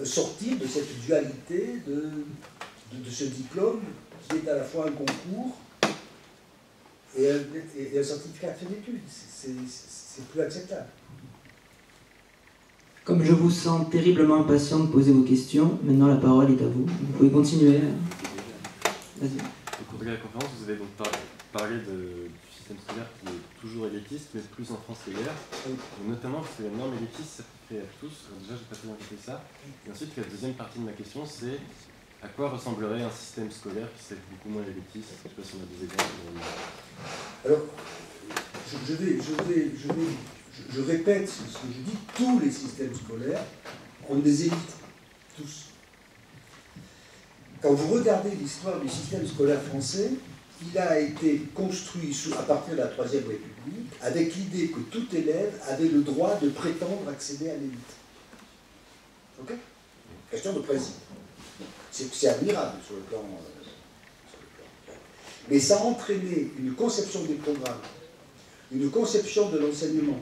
sortir de cette dualité de ce diplôme qui est à la fois un concours et un certificat de fin d'études. C'est plus acceptable. Comme je vous sens terriblement impatient de poser vos questions, maintenant la parole est à vous. Vous pouvez continuer. Vas-y. Au cours de la conférence, vous avez donc parlé du système scolaire qui est toujours élitiste, mais plus en France qu'ailleurs. Notamment parce que la norme élitiste s'appliquerait à tous. Alors déjà, je n'ai pas très bien compris ça. Et ensuite, la deuxième partie de ma question, c'est à quoi ressemblerait un système scolaire qui serait beaucoup moins élitiste? Je ne sais pas si on a des exemples. Alors, je répète ce que je dis, tous les systèmes scolaires ont des élites, tous. Quand vous regardez l'histoire du système scolaire français, il a été construit à partir de la Troisième République avec l'idée que tout élève avait le droit de prétendre accéder à l'élite. Ok? Question de principe. C'est admirable sur le plan. Mais ça a entraîné une conception des programmes, une conception de l'enseignement,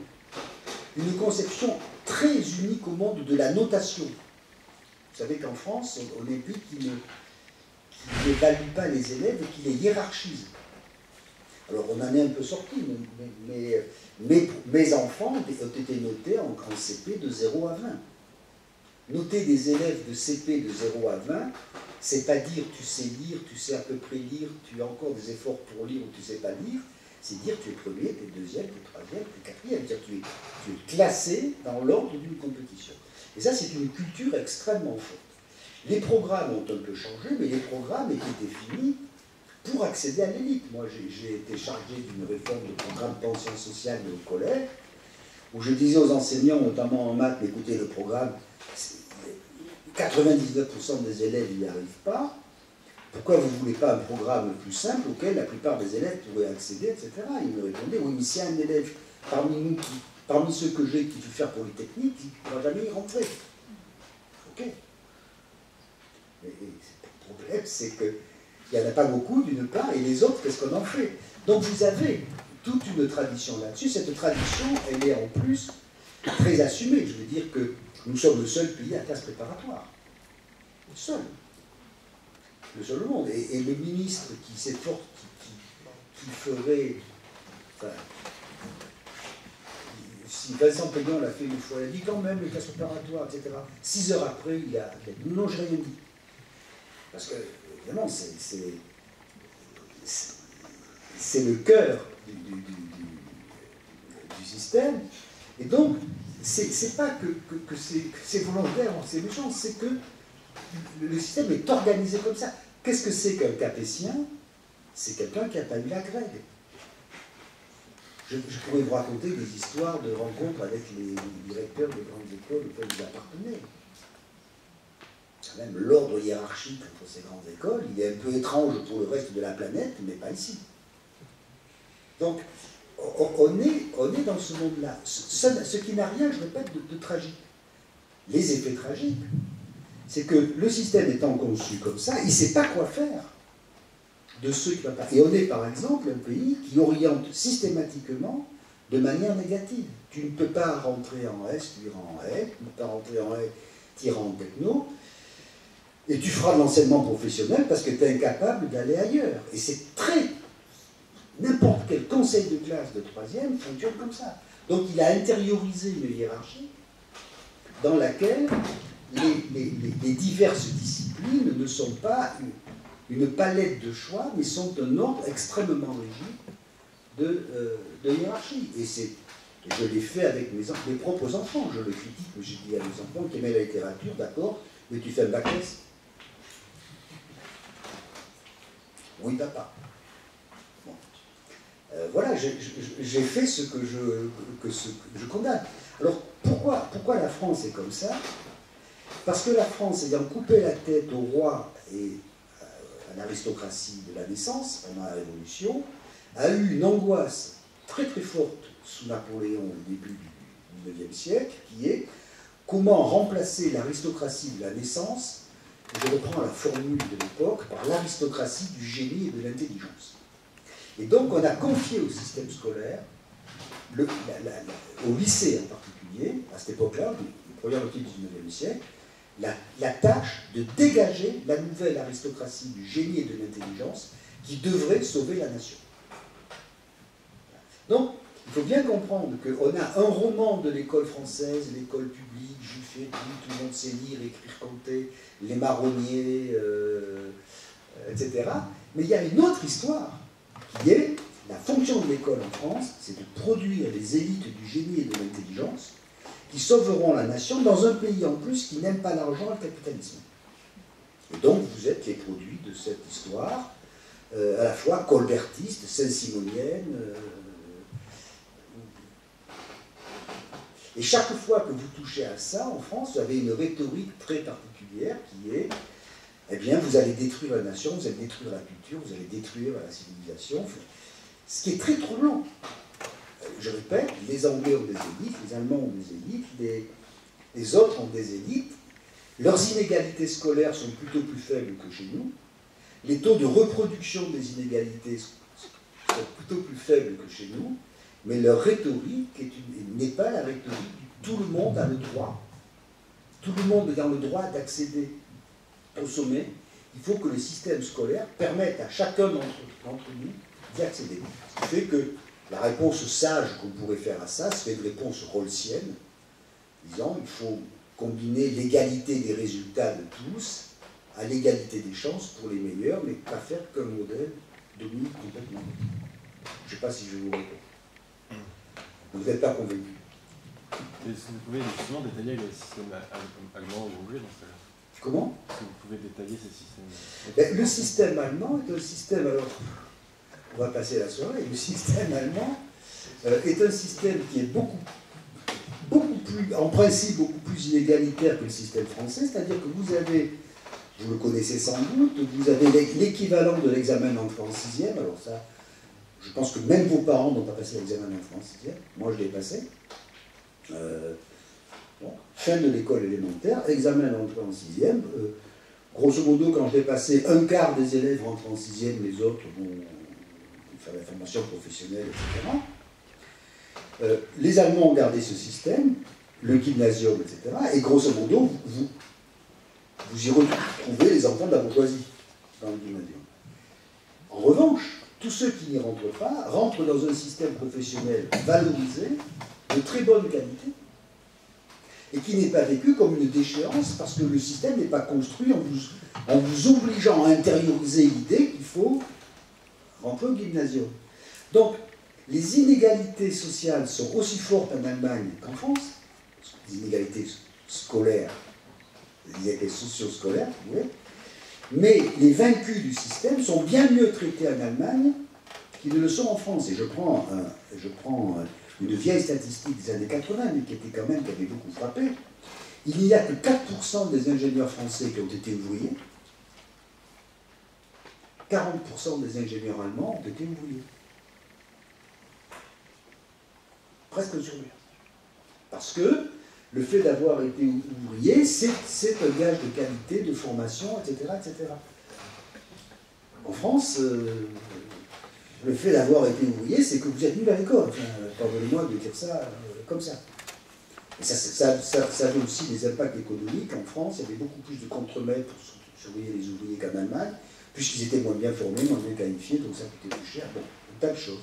une conception très unique au monde de la notation. Vous savez qu'en France, on est pays qui n'évalue pas les élèves et qui les hiérarchise. Alors on en est un peu sorti, mais mes enfants ont été notés en CP de 0 à 20. Noter des élèves de CP de 0 à 20, c'est pas dire tu sais lire, tu sais à peu près lire, tu as encore des efforts pour lire ou tu sais pas lire, c'est dire tu es premier, tu es deuxième, tu es troisième, tu es quatrième. C'est-à-dire tu es classé dans l'ordre d'une compétition. Et ça, c'est une culture extrêmement forte. Les programmes ont un peu changé, mais les programmes étaient définis pour accéder à l'élite. Moi, j'ai été chargé d'une réforme de programme pension sociale au collège, où je disais aux enseignants, notamment en maths, écoutez, le programme, 99% des élèves n'y arrivent pas. Pourquoi vous ne voulez pas un programme plus simple auquel la plupart des élèves pourraient accéder, etc. Ils me répondaient, oui, mais si un élève parmi nous, parmi ceux que j'ai qui veut faire Polytechnique, il ne va jamais y rentrer. Ok. Mais le problème, c'est qu'il n'y en a pas beaucoup, d'une part, et les autres, qu'est-ce qu'on en fait? Donc vous avez toute une tradition là-dessus. Cette tradition, elle est en plus très assumée. Je veux dire que nous sommes le seul pays à classe préparatoire. Le seul. Le seul au monde. Et le ministre qui s'efforce, qui ferait... Enfin, si Vincent Payon l'a fait une fois, il a dit quand même les classes préparatoires, etc. 6 heures après, il a dit non, je n'ai rien dit. Parce que, évidemment, c'est le cœur du système. Et donc, c'est pas que c'est volontaire, c'est méchant, c'est que le système est organisé comme ça. Qu'est-ce que c'est qu'un capétien? C'est quelqu'un qui n'a pas eu la grève. Je pourrais vous raconter des histoires de rencontres avec les directeurs des grandes écoles auxquelles vous appartenez. Même l'ordre hiérarchique entre ces grandes écoles, il est un peu étrange pour le reste de la planète, mais pas ici. Donc, on est dans ce monde-là. Ce qui n'a rien, je répète, de tragique. Les effets tragiques, c'est que le système étant conçu comme ça, il ne sait pas quoi faire de ceux qui ne peuvent pas. Et on est, par exemple, un pays qui oriente systématiquement de manière négative. Tu ne peux pas rentrer en S, tu iras en S, tu ne peux pas rentrer en S, tu iras en techno, et tu feras de l'enseignement professionnel parce que tu es incapable d'aller ailleurs. Et c'est très... N'importe quel conseil de classe de 3e fonctionne comme ça. Donc il a intériorisé une hiérarchie dans laquelle les diverses disciplines ne sont pas une palette de choix, mais sont un ordre extrêmement rigide de hiérarchie. Et je l'ai fait avec mes propres enfants. Je le critique, mais j'ai dit à mes enfants qui aimaient la littérature, d'accord, mais tu fais un bac S. Oui, papa. Voilà, j'ai fait ce que je condamne. Alors, pourquoi la France est comme ça? Parce que la France, ayant coupé la tête au roi et à l'aristocratie de la naissance, pendant la Révolution, a eu une angoisse très très forte sous Napoléon au début du XIXe siècle, qui est comment remplacer l'aristocratie de la naissance, je reprends la formule de l'époque, par l'aristocratie du génie et de l'intelligence. Et donc on a confié au système scolaire, au lycée en particulier, à cette époque-là, la première moitié du XIXe siècle, la tâche de dégager la nouvelle aristocratie du génie et de l'intelligence qui devrait sauver la nation. Donc, il faut bien comprendre qu'on a un roman de l'école française, l'école publique, Jules Ferry, tout le monde sait lire, écrire, compter, les marronniers, etc. Mais il y a une autre histoire qui est la fonction de l'école en France, c'est de produire les élites du génie et de l'intelligence qui sauveront la nation dans un pays en plus qui n'aime pas l'argent et le capitalisme. Et donc vous êtes les produits de cette histoire, à la fois colbertiste, saint-simonienne. Et chaque fois que vous touchez à ça, en France, vous avez une rhétorique très particulière qui est, eh bien, vous allez détruire la nation, vous allez détruire la culture, vous allez détruire la civilisation. Ce qui est très troublant. Je répète, les Anglais ont des élites, les Allemands ont des élites, les autres ont des élites. Leurs inégalités scolaires sont plutôt plus faibles que chez nous. les taux de reproduction des inégalités sont plutôt plus faibles que chez nous, mais leur rhétorique n'est pas la rhétorique du tout le monde a le droit. Tout le monde ayant le droit d'accéder au sommet, il faut que le système scolaire permette à chacun d'entre nous d'y accéder. Ce qui fait que la réponse sage qu'on pourrait faire à ça serait une réponse rawlsienne, disant il faut combiner l'égalité des résultats de tous à l'égalité des chances pour les meilleurs, mais pas faire qu'un modèle domine complètement. Je ne sais pas si je vous réponds. Vous n'êtes pas convaincu. Est-ce que vous pouvez justement détailler le système allemand ou anglais dans ce cas-là? Comment? Est-ce que vous pouvez détailler ces systèmes? Le système allemand est un système, alors, on va passer la soirée, le système allemand est un système qui est beaucoup plus, en principe, beaucoup plus inégalitaire que le système français, c'est-à-dire que vous avez, vous le connaissez sans doute, vous avez l'équivalent de l'examen d'entrée en sixième, alors ça, je pense que même vos parents n'ont pas passé l'examen d'entrée en sixième, moi je l'ai passé. Fin de l'école élémentaire, examen d'entrée en sixième. Grosso modo, quand je l'ai passé, un quart des élèves rentrent en sixième, les autres vont faire la formation professionnelle, etc. Les Allemands ont gardé ce système, le gymnasium, etc. Et grosso modo, vous y retrouvez les enfants de la bourgeoisie dans le gymnasium. En revanche, tous ceux qui n'y rentrent pas rentrent dans un système professionnel valorisé, de très bonne qualité, et qui n'est pas vécu comme une déchéance parce que le système n'est pas construit en vous obligeant à intérioriser l'idée qu'il faut rentrer au gymnasium. Donc, les inégalités sociales sont aussi fortes en Allemagne qu'en France, les inégalités scolaires, les inégalités socio-scolaires, vous voyez, mais les vaincus du système sont bien mieux traités en Allemagne qu'ils ne le sont en France. Et je prends une vieille statistique des années 80, mais qui avait beaucoup frappé. Il n'y a que 4% des ingénieurs français qui ont été ouvriers. 40% des ingénieurs allemands ont été ouvriers. Presque sur lui. Parce que le fait d'avoir été ouvrier, c'est un gage de qualité, de formation, etc. etc. En France, le fait d'avoir été ouvrier, c'est que vous êtes nul à l'école. Enfin, pardonnez-moi de dire ça comme ça. Et ça avait aussi des impacts économiques. En France, il y avait beaucoup plus de contremaîtres pour surveiller les ouvriers qu'en Allemagne, puisqu'ils étaient moins bien formés, moins bien qualifiés, donc ça coûtait plus cher. Bon, un tas de choses.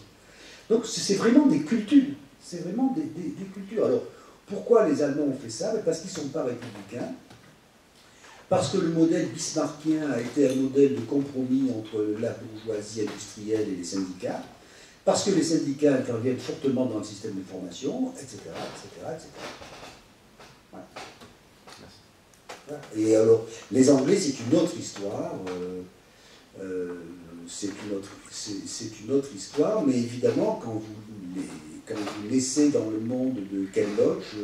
Donc c'est vraiment des cultures. C'est vraiment des cultures. Alors, pourquoi les Allemands ont fait ça? Parce qu'ils ne sont pas républicains. Parce que le modèle bismarckien a été un modèle de compromis entre la bourgeoisie industrielle et les syndicats, parce que les syndicats interviennent fortement dans le système de formation, etc. etc., etc. Voilà. Voilà. Et alors, les Anglais, c'est une autre histoire. C'est une autre histoire, mais évidemment, quand vous laissez dans le monde de Ken Loach,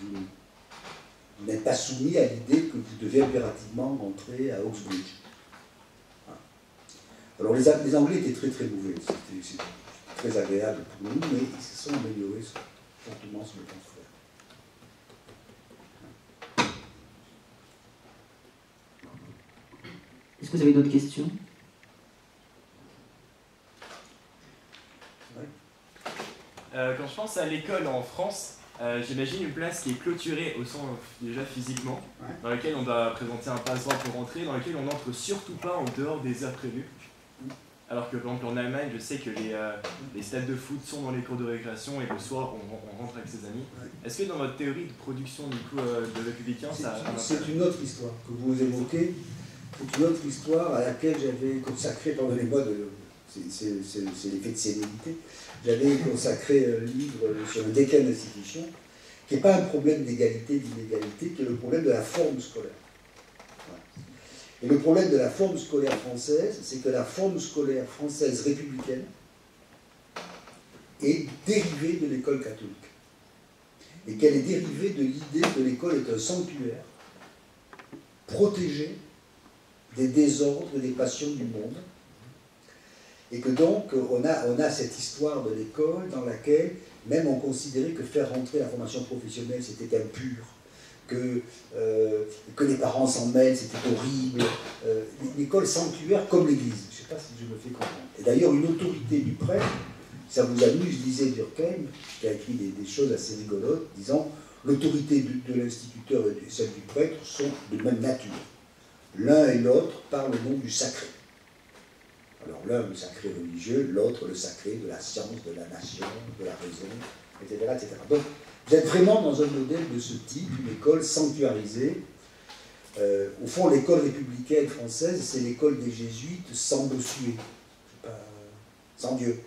vous n'êtes pas soumis à l'idée que vous devez impérativement rentrer à Oxbridge. Voilà. Alors les Anglais étaient très très mauvais, c'était très agréable pour nous, mais ils se sont améliorés fortement sur le plan scolaire. Est-ce que vous avez d'autres questions? Quand je pense à l'école en France, j'imagine une place qui est clôturée au sens déjà physiquement, dans laquelle on doit présenter un passe-droit pour rentrer, dans laquelle on n'entre surtout pas en dehors des heures prévues. Alors que par exemple en Allemagne, je sais que les stades de foot sont dans les cours de récréation et le soir on rentre avec ses amis. Est-ce que dans votre théorie de production du coup de républicain, c'est une autre histoire que vous évoquez, c'est une autre histoire à laquelle j'avais consacré, pardonnez-moi, c'est l'effet de sénilité, j'avais consacré un livre sur le déclin de l'institution, qui n'est pas un problème d'égalité, d'inégalité, qui est le problème de la forme scolaire. Voilà. Et le problème de la forme scolaire française, c'est que la forme scolaire française républicaine est dérivée de l'école catholique. Et qu'elle est dérivée de l'idée que l'école est un sanctuaire protégé des désordres et des passions du monde. Et que donc, on a cette histoire de l'école dans laquelle même on considérait que faire rentrer la formation professionnelle, c'était impur, que les parents s'en mêlent, c'était horrible. L'école sanctuaire comme l'église. Je ne sais pas si je me fais comprendre. Et d'ailleurs, une autorité du prêtre, ça vous amuse, disait Durkheim, qui a écrit des choses assez rigolotes, disant l'autorité de l'instituteur et celle du prêtre sont de même nature. L'un et l'autre parlent au nom du sacré. Alors l'un le sacré religieux, l'autre le sacré de la science, de la nation, de la raison, etc. etc. Donc vous êtes vraiment dans un modèle de ce type, une école sanctuarisée. Au fond, l'école républicaine française, c'est l'école des jésuites sans Bossuet, sans Dieu.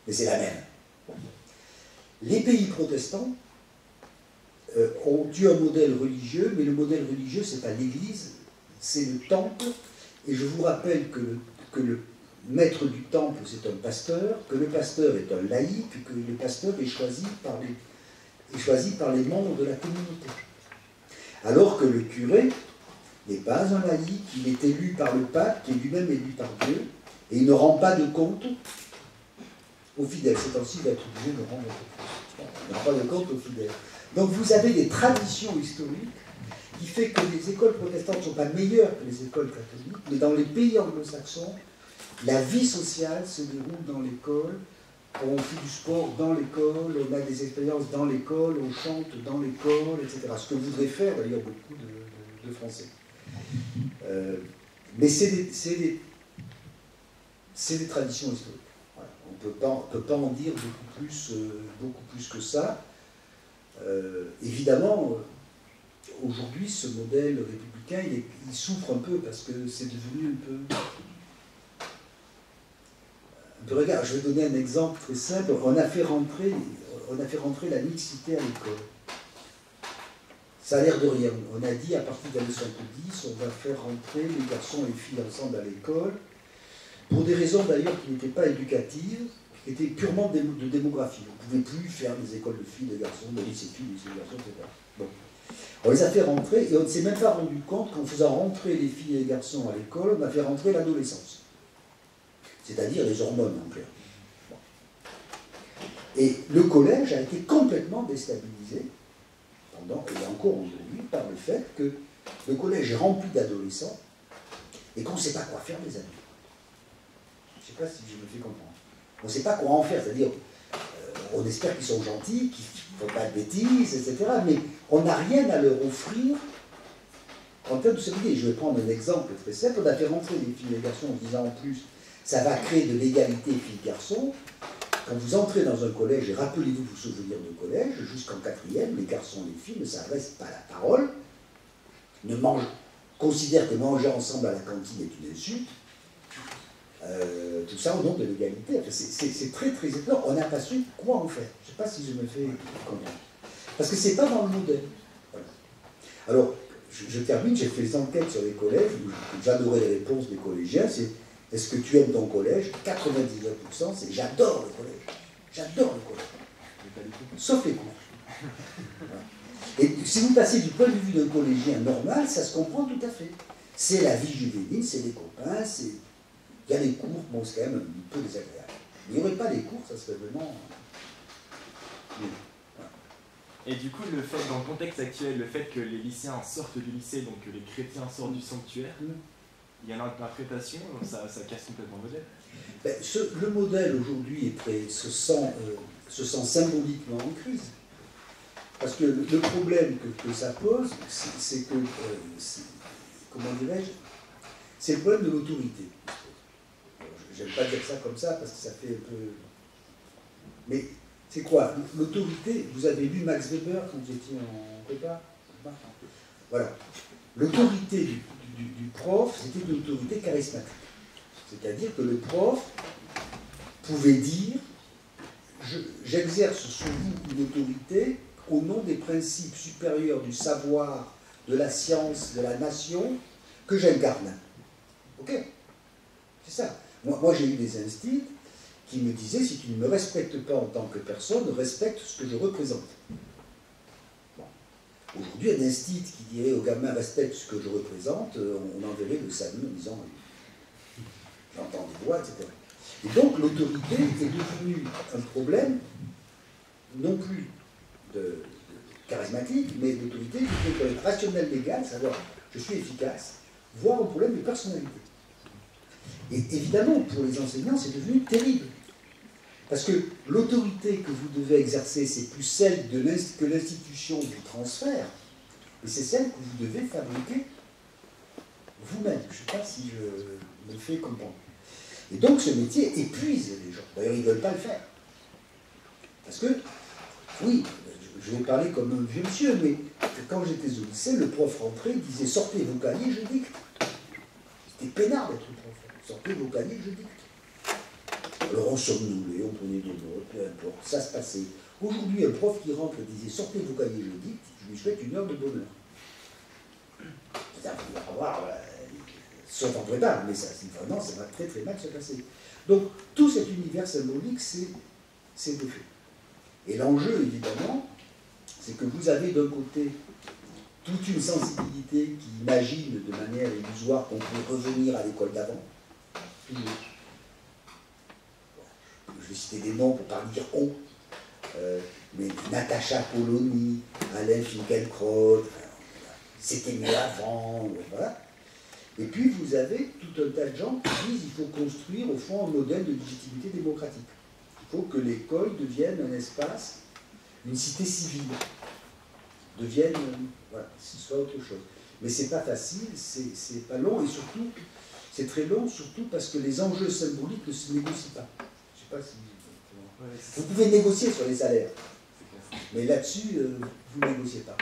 Mais c'est la même. Les pays protestants ont eu un modèle religieux, mais le modèle religieux, ce n'est pas l'Église, c'est le temple. Et je vous rappelle que le maître du temple, c'est un pasteur, que le pasteur est un laïc, que le pasteur est choisi par les membres de la communauté. Alors que le curé n'est pas un laïc, il est élu par le pape, qui est lui-même élu par Dieu, et il ne rend pas de compte aux fidèles. C'est ainsi d'être obligé de rendre compte. Il ne rend pas de compte aux fidèles. Donc vous avez des traditions historiques qui fait que les écoles protestantes ne sont pas meilleures que les écoles catholiques, mais dans les pays anglo-saxons, la vie sociale se déroule dans l'école, on fait du sport dans l'école, on a des expériences dans l'école, on chante dans l'école, etc. Ce que voudraient faire d'ailleurs beaucoup de Français. Mais c'est des traditions historiques. Voilà. On ne peut pas en dire beaucoup plus que ça. Évidemment, aujourd'hui, ce modèle républicain, il souffre un peu parce que c'est devenu un peu... Regarde, je vais donner un exemple très simple. On a fait rentrer la mixité à l'école. Ça a l'air de rien. On a dit, à partir des années 70, on va faire rentrer les garçons et les filles ensemble à l'école, pour des raisons d'ailleurs qui n'étaient pas éducatives, qui étaient purement de démographie. On ne pouvait plus faire des écoles de filles, de garçons, de lycées filles, de lycées garçons, etc. Bon. On les a fait rentrer, et on ne s'est même pas rendu compte qu'en faisant rentrer les filles et les garçons à l'école, on a fait rentrer l'adolescence. C'est-à-dire les hormones, en clair. Bon. Et le collège a été complètement déstabilisé, pendant, et encore aujourd'hui, par le fait que le collège est rempli d'adolescents, et qu'on ne sait pas quoi faire des adultes. Je ne sais pas si je me fais comprendre. On ne sait pas quoi en faire, c'est-à-dire, on espère qu'ils sont gentils, qu'ils ne font pas de bêtises, etc., mais on n'a rien à leur offrir en termes de sécurité. Je vais prendre un exemple très simple. On a fait rentrer les filles et les garçons en disant en plus, ça va créer de l'égalité filles-garçons. Quand vous entrez dans un collège, et rappelez-vous vos souvenirs de collège, jusqu'en 4e, les garçons et les filles ne s'adressent pas la parole, considèrent que manger ensemble à la cantine est une insulte. Tout ça au nom de l'égalité. Enfin, c'est très très étonnant. On n'a pas su quoi en faire. Je ne sais pas si je me fais comprendre. Parce que ce n'est pas dans le modèle. Voilà. Alors, je termine, j'ai fait des enquêtes sur les collèges, où j'adorais les réponses des collégiens, c'est est-ce que tu aimes ton collège? 99%, c'est j'adore le collège. J'adore le collège. Sauf les cours. Voilà. Et si vous passez du point de vue d'un collégien normal, ça se comprend tout à fait. C'est la vie juvénile, c'est les copains, c'est... Il y a les cours, bon, c'est quand même un peu désagréable. Mais il n'y aurait pas les cours, ça serait vraiment... Voilà. Et du coup, le fait, dans le contexte actuel, le fait que les lycéens sortent du lycée, donc que les chrétiens sortent du sanctuaire, il y a une interprétation, ça casse complètement le modèle. Ben, le modèle aujourd'hui se sent symboliquement en crise. Parce que le problème que ça pose, c'est que, comment dirais-je, c'est le problème de l'autorité. J'aime pas dire ça comme ça parce que ça fait un peu... Mais c'est quoi? L'autorité, vous avez lu Max Weber quand vous étiez en prépa? Voilà. L'autorité du prof, c'était une autorité charismatique. C'est-à-dire que le prof pouvait dire j'exerce sur vous une autorité au nom des principes supérieurs du savoir, de la science, de la nation, que j'incarne. Ok? C'est ça. Moi j'ai eu des instits qui me disaient si tu ne me respectes pas en tant que personne, respecte ce que je représente. Bon. Aujourd'hui, un instit qui dirait au gamin respecte ce que je représente, on enverrait le salut en disant j'entends des voix, etc. Et donc l'autorité est devenue un problème non plus charismatique, mais l'autorité qui peut être rationnelle, légale, savoir je suis efficace, voire un problème de personnalité. Et évidemment, pour les enseignants, c'est devenu terrible. Parce que l'autorité que vous devez exercer, c'est plus celle que l'institution du transfert, mais c'est celle que vous devez fabriquer vous-même. Je ne sais pas si je me fais comprendre. Et donc ce métier épuise les gens. D'ailleurs, ils ne veulent pas le faire. Parce que, oui, je vais parler comme un vieux monsieur, mais quand j'étais au lycée, le prof rentrait, disait « Sortez vos cahiers, je dicte ». C'était peinard d'être prof. « Sortez vos cahiers, je dicte ». Alors on somnolait, on prenait des notes, peu importe, ça se passait. Aujourd'hui, un prof qui rentre et disait « Sortez vos cahiers, je dicte », je lui souhaite une heure de bonheur. C'est-à-dire qu'il va avoir, sauf en prépa, mais ça, vraiment, ça va très très mal se passer. Donc, tout cet univers symbolique, c'est défait. Et l'enjeu, évidemment, c'est que vous avez d'un côté toute une sensibilité qui imagine de manière illusoire qu'on peut revenir à l'école d'avant. Toujours. Je vais citer des noms pour ne pas dire on, mais Natacha Polony, Alain Finkielkraut, c'était mieux avant, voilà. Et puis vous avez tout un tas de gens qui disent qu'il faut construire au fond un modèle de légitimité démocratique. Il faut que l'école devienne un espace, une cité civile, devienne, voilà, ce soit autre chose. Mais c'est pas facile, c'est pas long, et surtout, c'est très long, surtout parce que les enjeux symboliques ne se négocient pas. Je sais pas si vous pouvez négocier sur les salaires, mais là-dessus, vous ne négociez pas.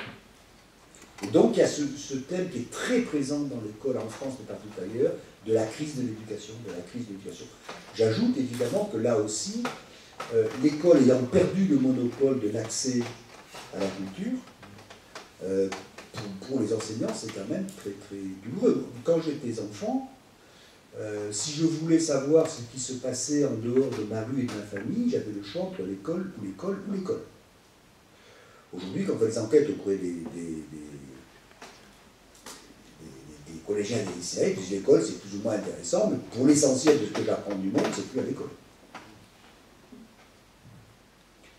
Et donc il y a ce thème qui est très présent dans l'école en France, mais partout ailleurs, de la crise de l'éducation, J'ajoute évidemment que là aussi, l'école ayant perdu le monopole de l'accès à la culture, pour les enseignants, c'est quand même très très douloureux. Quand j'étais enfant, si je voulais savoir ce qui se passait en dehors de ma rue et de ma famille, j'avais le choix entre l'école ou l'école ou l'école. Aujourd'hui, quand on fait des enquêtes auprès des collégiens et des lycéens, puis l'école c'est plus ou moins intéressant, mais pour l'essentiel de ce que j'apprends du monde, c'est plus à l'école.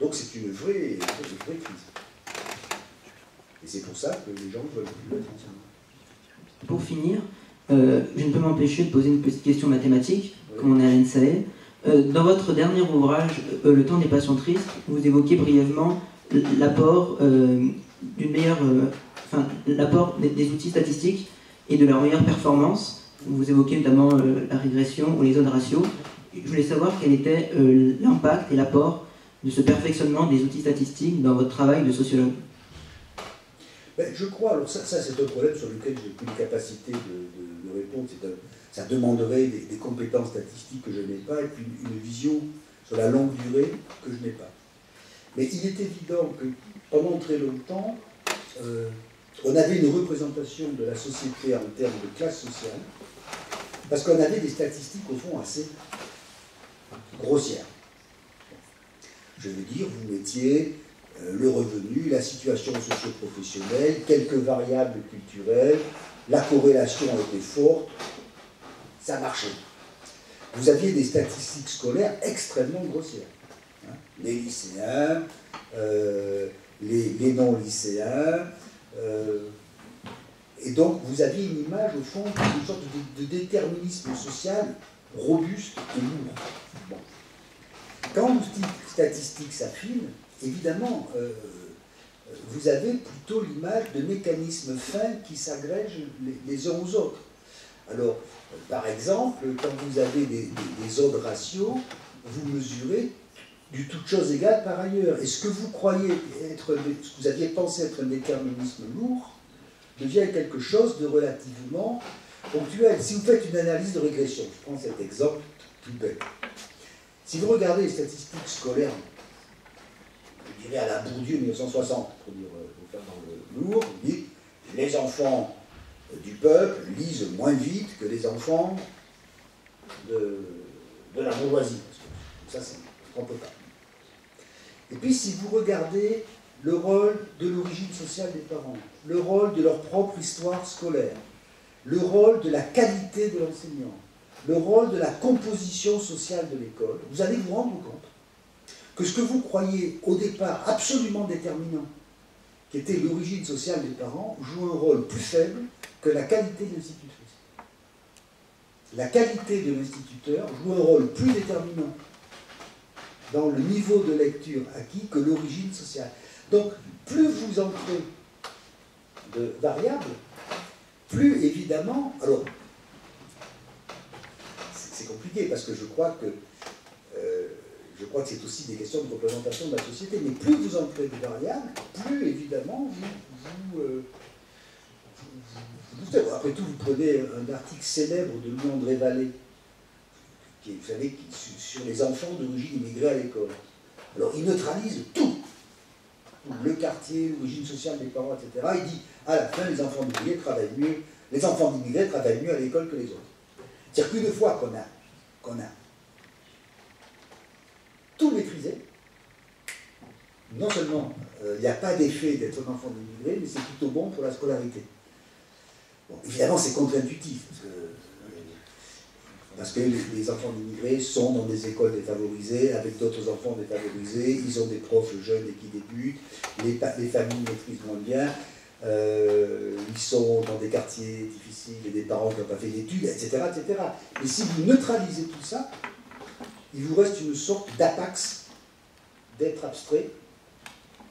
Donc c'est une vraie crise. Et c'est pour ça que les gens veulent plus être enseignants. Pour finir, je ne peux m'empêcher de poser une petite question mathématique, oui. Comme on est à l'ENSAE. Dans votre dernier ouvrage, Le temps des patients tristes, vous évoquez brièvement l'apport d'une meilleure, l'apport des outils statistiques et de leur meilleure performance. Vous évoquez notamment la régression ou les zones ratios. Je voulais savoir quel était l'impact et l'apport de ce perfectionnement des outils statistiques dans votre travail de sociologue. Ben, je crois, alors ça c'est un problème sur lequel j'ai plus de capacité de répondre, ça demanderait des compétences statistiques que je n'ai pas et puis une vision sur la longue durée que je n'ai pas. Mais il est évident que pendant très longtemps, on avait une représentation de la société en termes de classe sociale, parce qu'on avait des statistiques au fond assez grossières. Je veux dire, vous mettiez le revenu, la situation socio-professionnelle, quelques variables culturelles, la corrélation était forte, ça marchait. Vous aviez des statistiques scolaires extrêmement grossières. Hein, les lycéens, les non-lycéens, et donc vous aviez une image au fond d'une sorte de déterminisme social robuste et lourd. Bon. Quand l'outil statistique s'affine, évidemment, vous avez plutôt l'image de mécanismes fins qui s'agrègent les uns aux autres. Alors, par exemple, quand vous avez des zones ratios, vous mesurez du toutes choses égales par ailleurs. Et ce que vous croyez être, ce que vous aviez pensé être un déterminisme lourd, devient quelque chose de relativement ponctuel. Si vous faites une analyse de régression, je prends cet exemple tout bête. Si vous regardez les statistiques scolaires, je dirais à la Bourdieu 1960, pour dire, faire dans le lourd, vous dites les enfants du peuple lisent moins vite que les enfants de la bourgeoisie. Ça, on ne peut pas. Et puis, si vous regardez le rôle de l'origine sociale des parents, le rôle de leur propre histoire scolaire, le rôle de la qualité de l'enseignant, le rôle de la composition sociale de l'école, vous allez vous rendre compte que ce que vous croyez au départ absolument déterminant qui était l'origine sociale des parents, joue un rôle plus faible que la qualité de l'institutrice. La qualité de l'instituteur joue un rôle plus déterminant dans le niveau de lecture acquis que l'origine sociale. Donc, plus vous entrez de variables, plus évidemment... Alors, c'est compliqué parce que je crois que c'est aussi des questions de représentation de la société, mais plus vous entrez de variables, plus évidemment après tout, vous prenez un article célèbre de Louis-André Vallée, vous savez, sur les enfants d'origine immigrée à l'école. Alors, il neutralise tout. Le quartier, l'origine sociale des parents, etc. Il dit, à la fin, les enfants d'immigrés travaillent mieux, les enfants d'immigrés travaillent mieux à l'école que les autres. C'est-à-dire qu'une fois qu'on a tout maîtrisé, non seulement il n'y a pas d'effet d'être un enfant d'immigré, mais c'est plutôt bon pour la scolarité. Bon, évidemment, c'est contre-intuitif, parce que les enfants d'immigrés sont dans des écoles défavorisées, avec d'autres enfants défavorisés, ils ont des profs jeunes et qui débutent, les familles maîtrisent moins bien, ils sont dans des quartiers difficiles, et des parents qui n'ont pas fait d'études, etc., etc. Mais si vous neutralisez tout ça, il vous reste une sorte d'apax, d'être abstrait,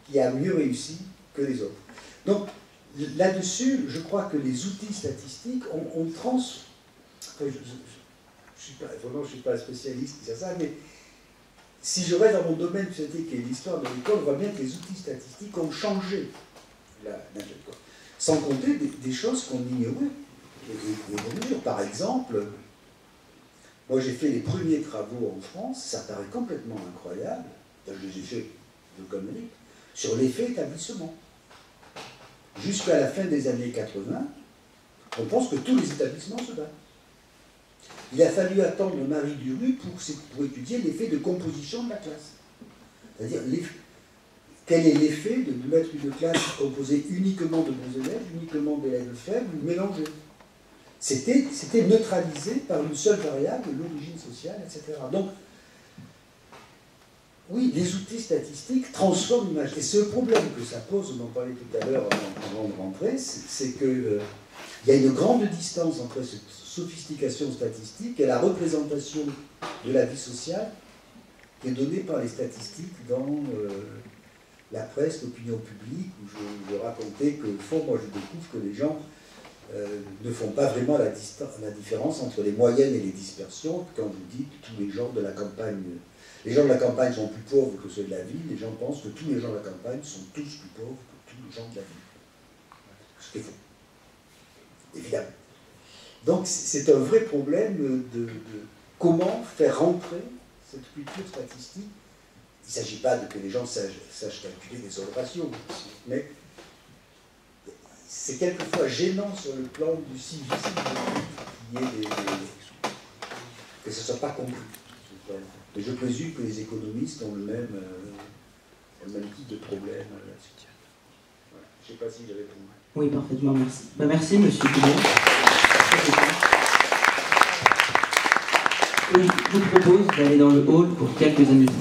qui a mieux réussi que les autres. Donc, là-dessus, je crois que les outils statistiques ont je ne suis pas spécialiste qui sait ça, mais si je reste dans mon domaine qui est l'histoire de l'école, on voit bien que les outils statistiques ont changé sans compter des choses qu'on ignorait. Par exemple, moi j'ai fait les premiers travaux en France, ça paraît complètement incroyable, je les ai fait de conneries, sur l'effet établissement. Jusqu'à la fin des années 80, on pense que tous les établissements se battent. Il a fallu attendre Marie Duru pour étudier l'effet de composition de la classe. C'est-à-dire, quel est l'effet de mettre une classe composée uniquement de bons élèves, uniquement d'élèves faibles ou mélangés. C'était neutralisé par une seule variable, l'origine sociale, etc. Donc, oui, les outils statistiques transforment l'image. Et ce problème que ça pose, on en parlait tout à l'heure avant de rentrer, c'est qu'il y a une grande distance entre cette sophistication statistique et la représentation de la vie sociale qui est donnée par les statistiques dans la presse, l'opinion publique, où je racontais que, au fond, moi je découvre que les gens ne font pas vraiment la différence entre les moyennes et les dispersions. Quand vous dites tous les gens de la campagne, les gens de la campagne sont plus pauvres que ceux de la ville, les gens pensent que tous les gens de la campagne sont tous plus pauvres que tous les gens de la ville. Ce qui est faux. Évidemment. Donc c'est un vrai problème de comment faire rentrer cette culture statistique. Il ne s'agit pas de que les gens sachent calculer des seuls ratios, mais c'est quelquefois gênant sur le plan du civisme que ce ne soit pas compris. Et je présume que les économistes ont le même type de problème. Voilà. Je ne sais pas si j'avais répondu. Oui, parfaitement, merci. Merci, monsieur Coulon. Et je vous propose d'aller dans le hall pour quelques minutes.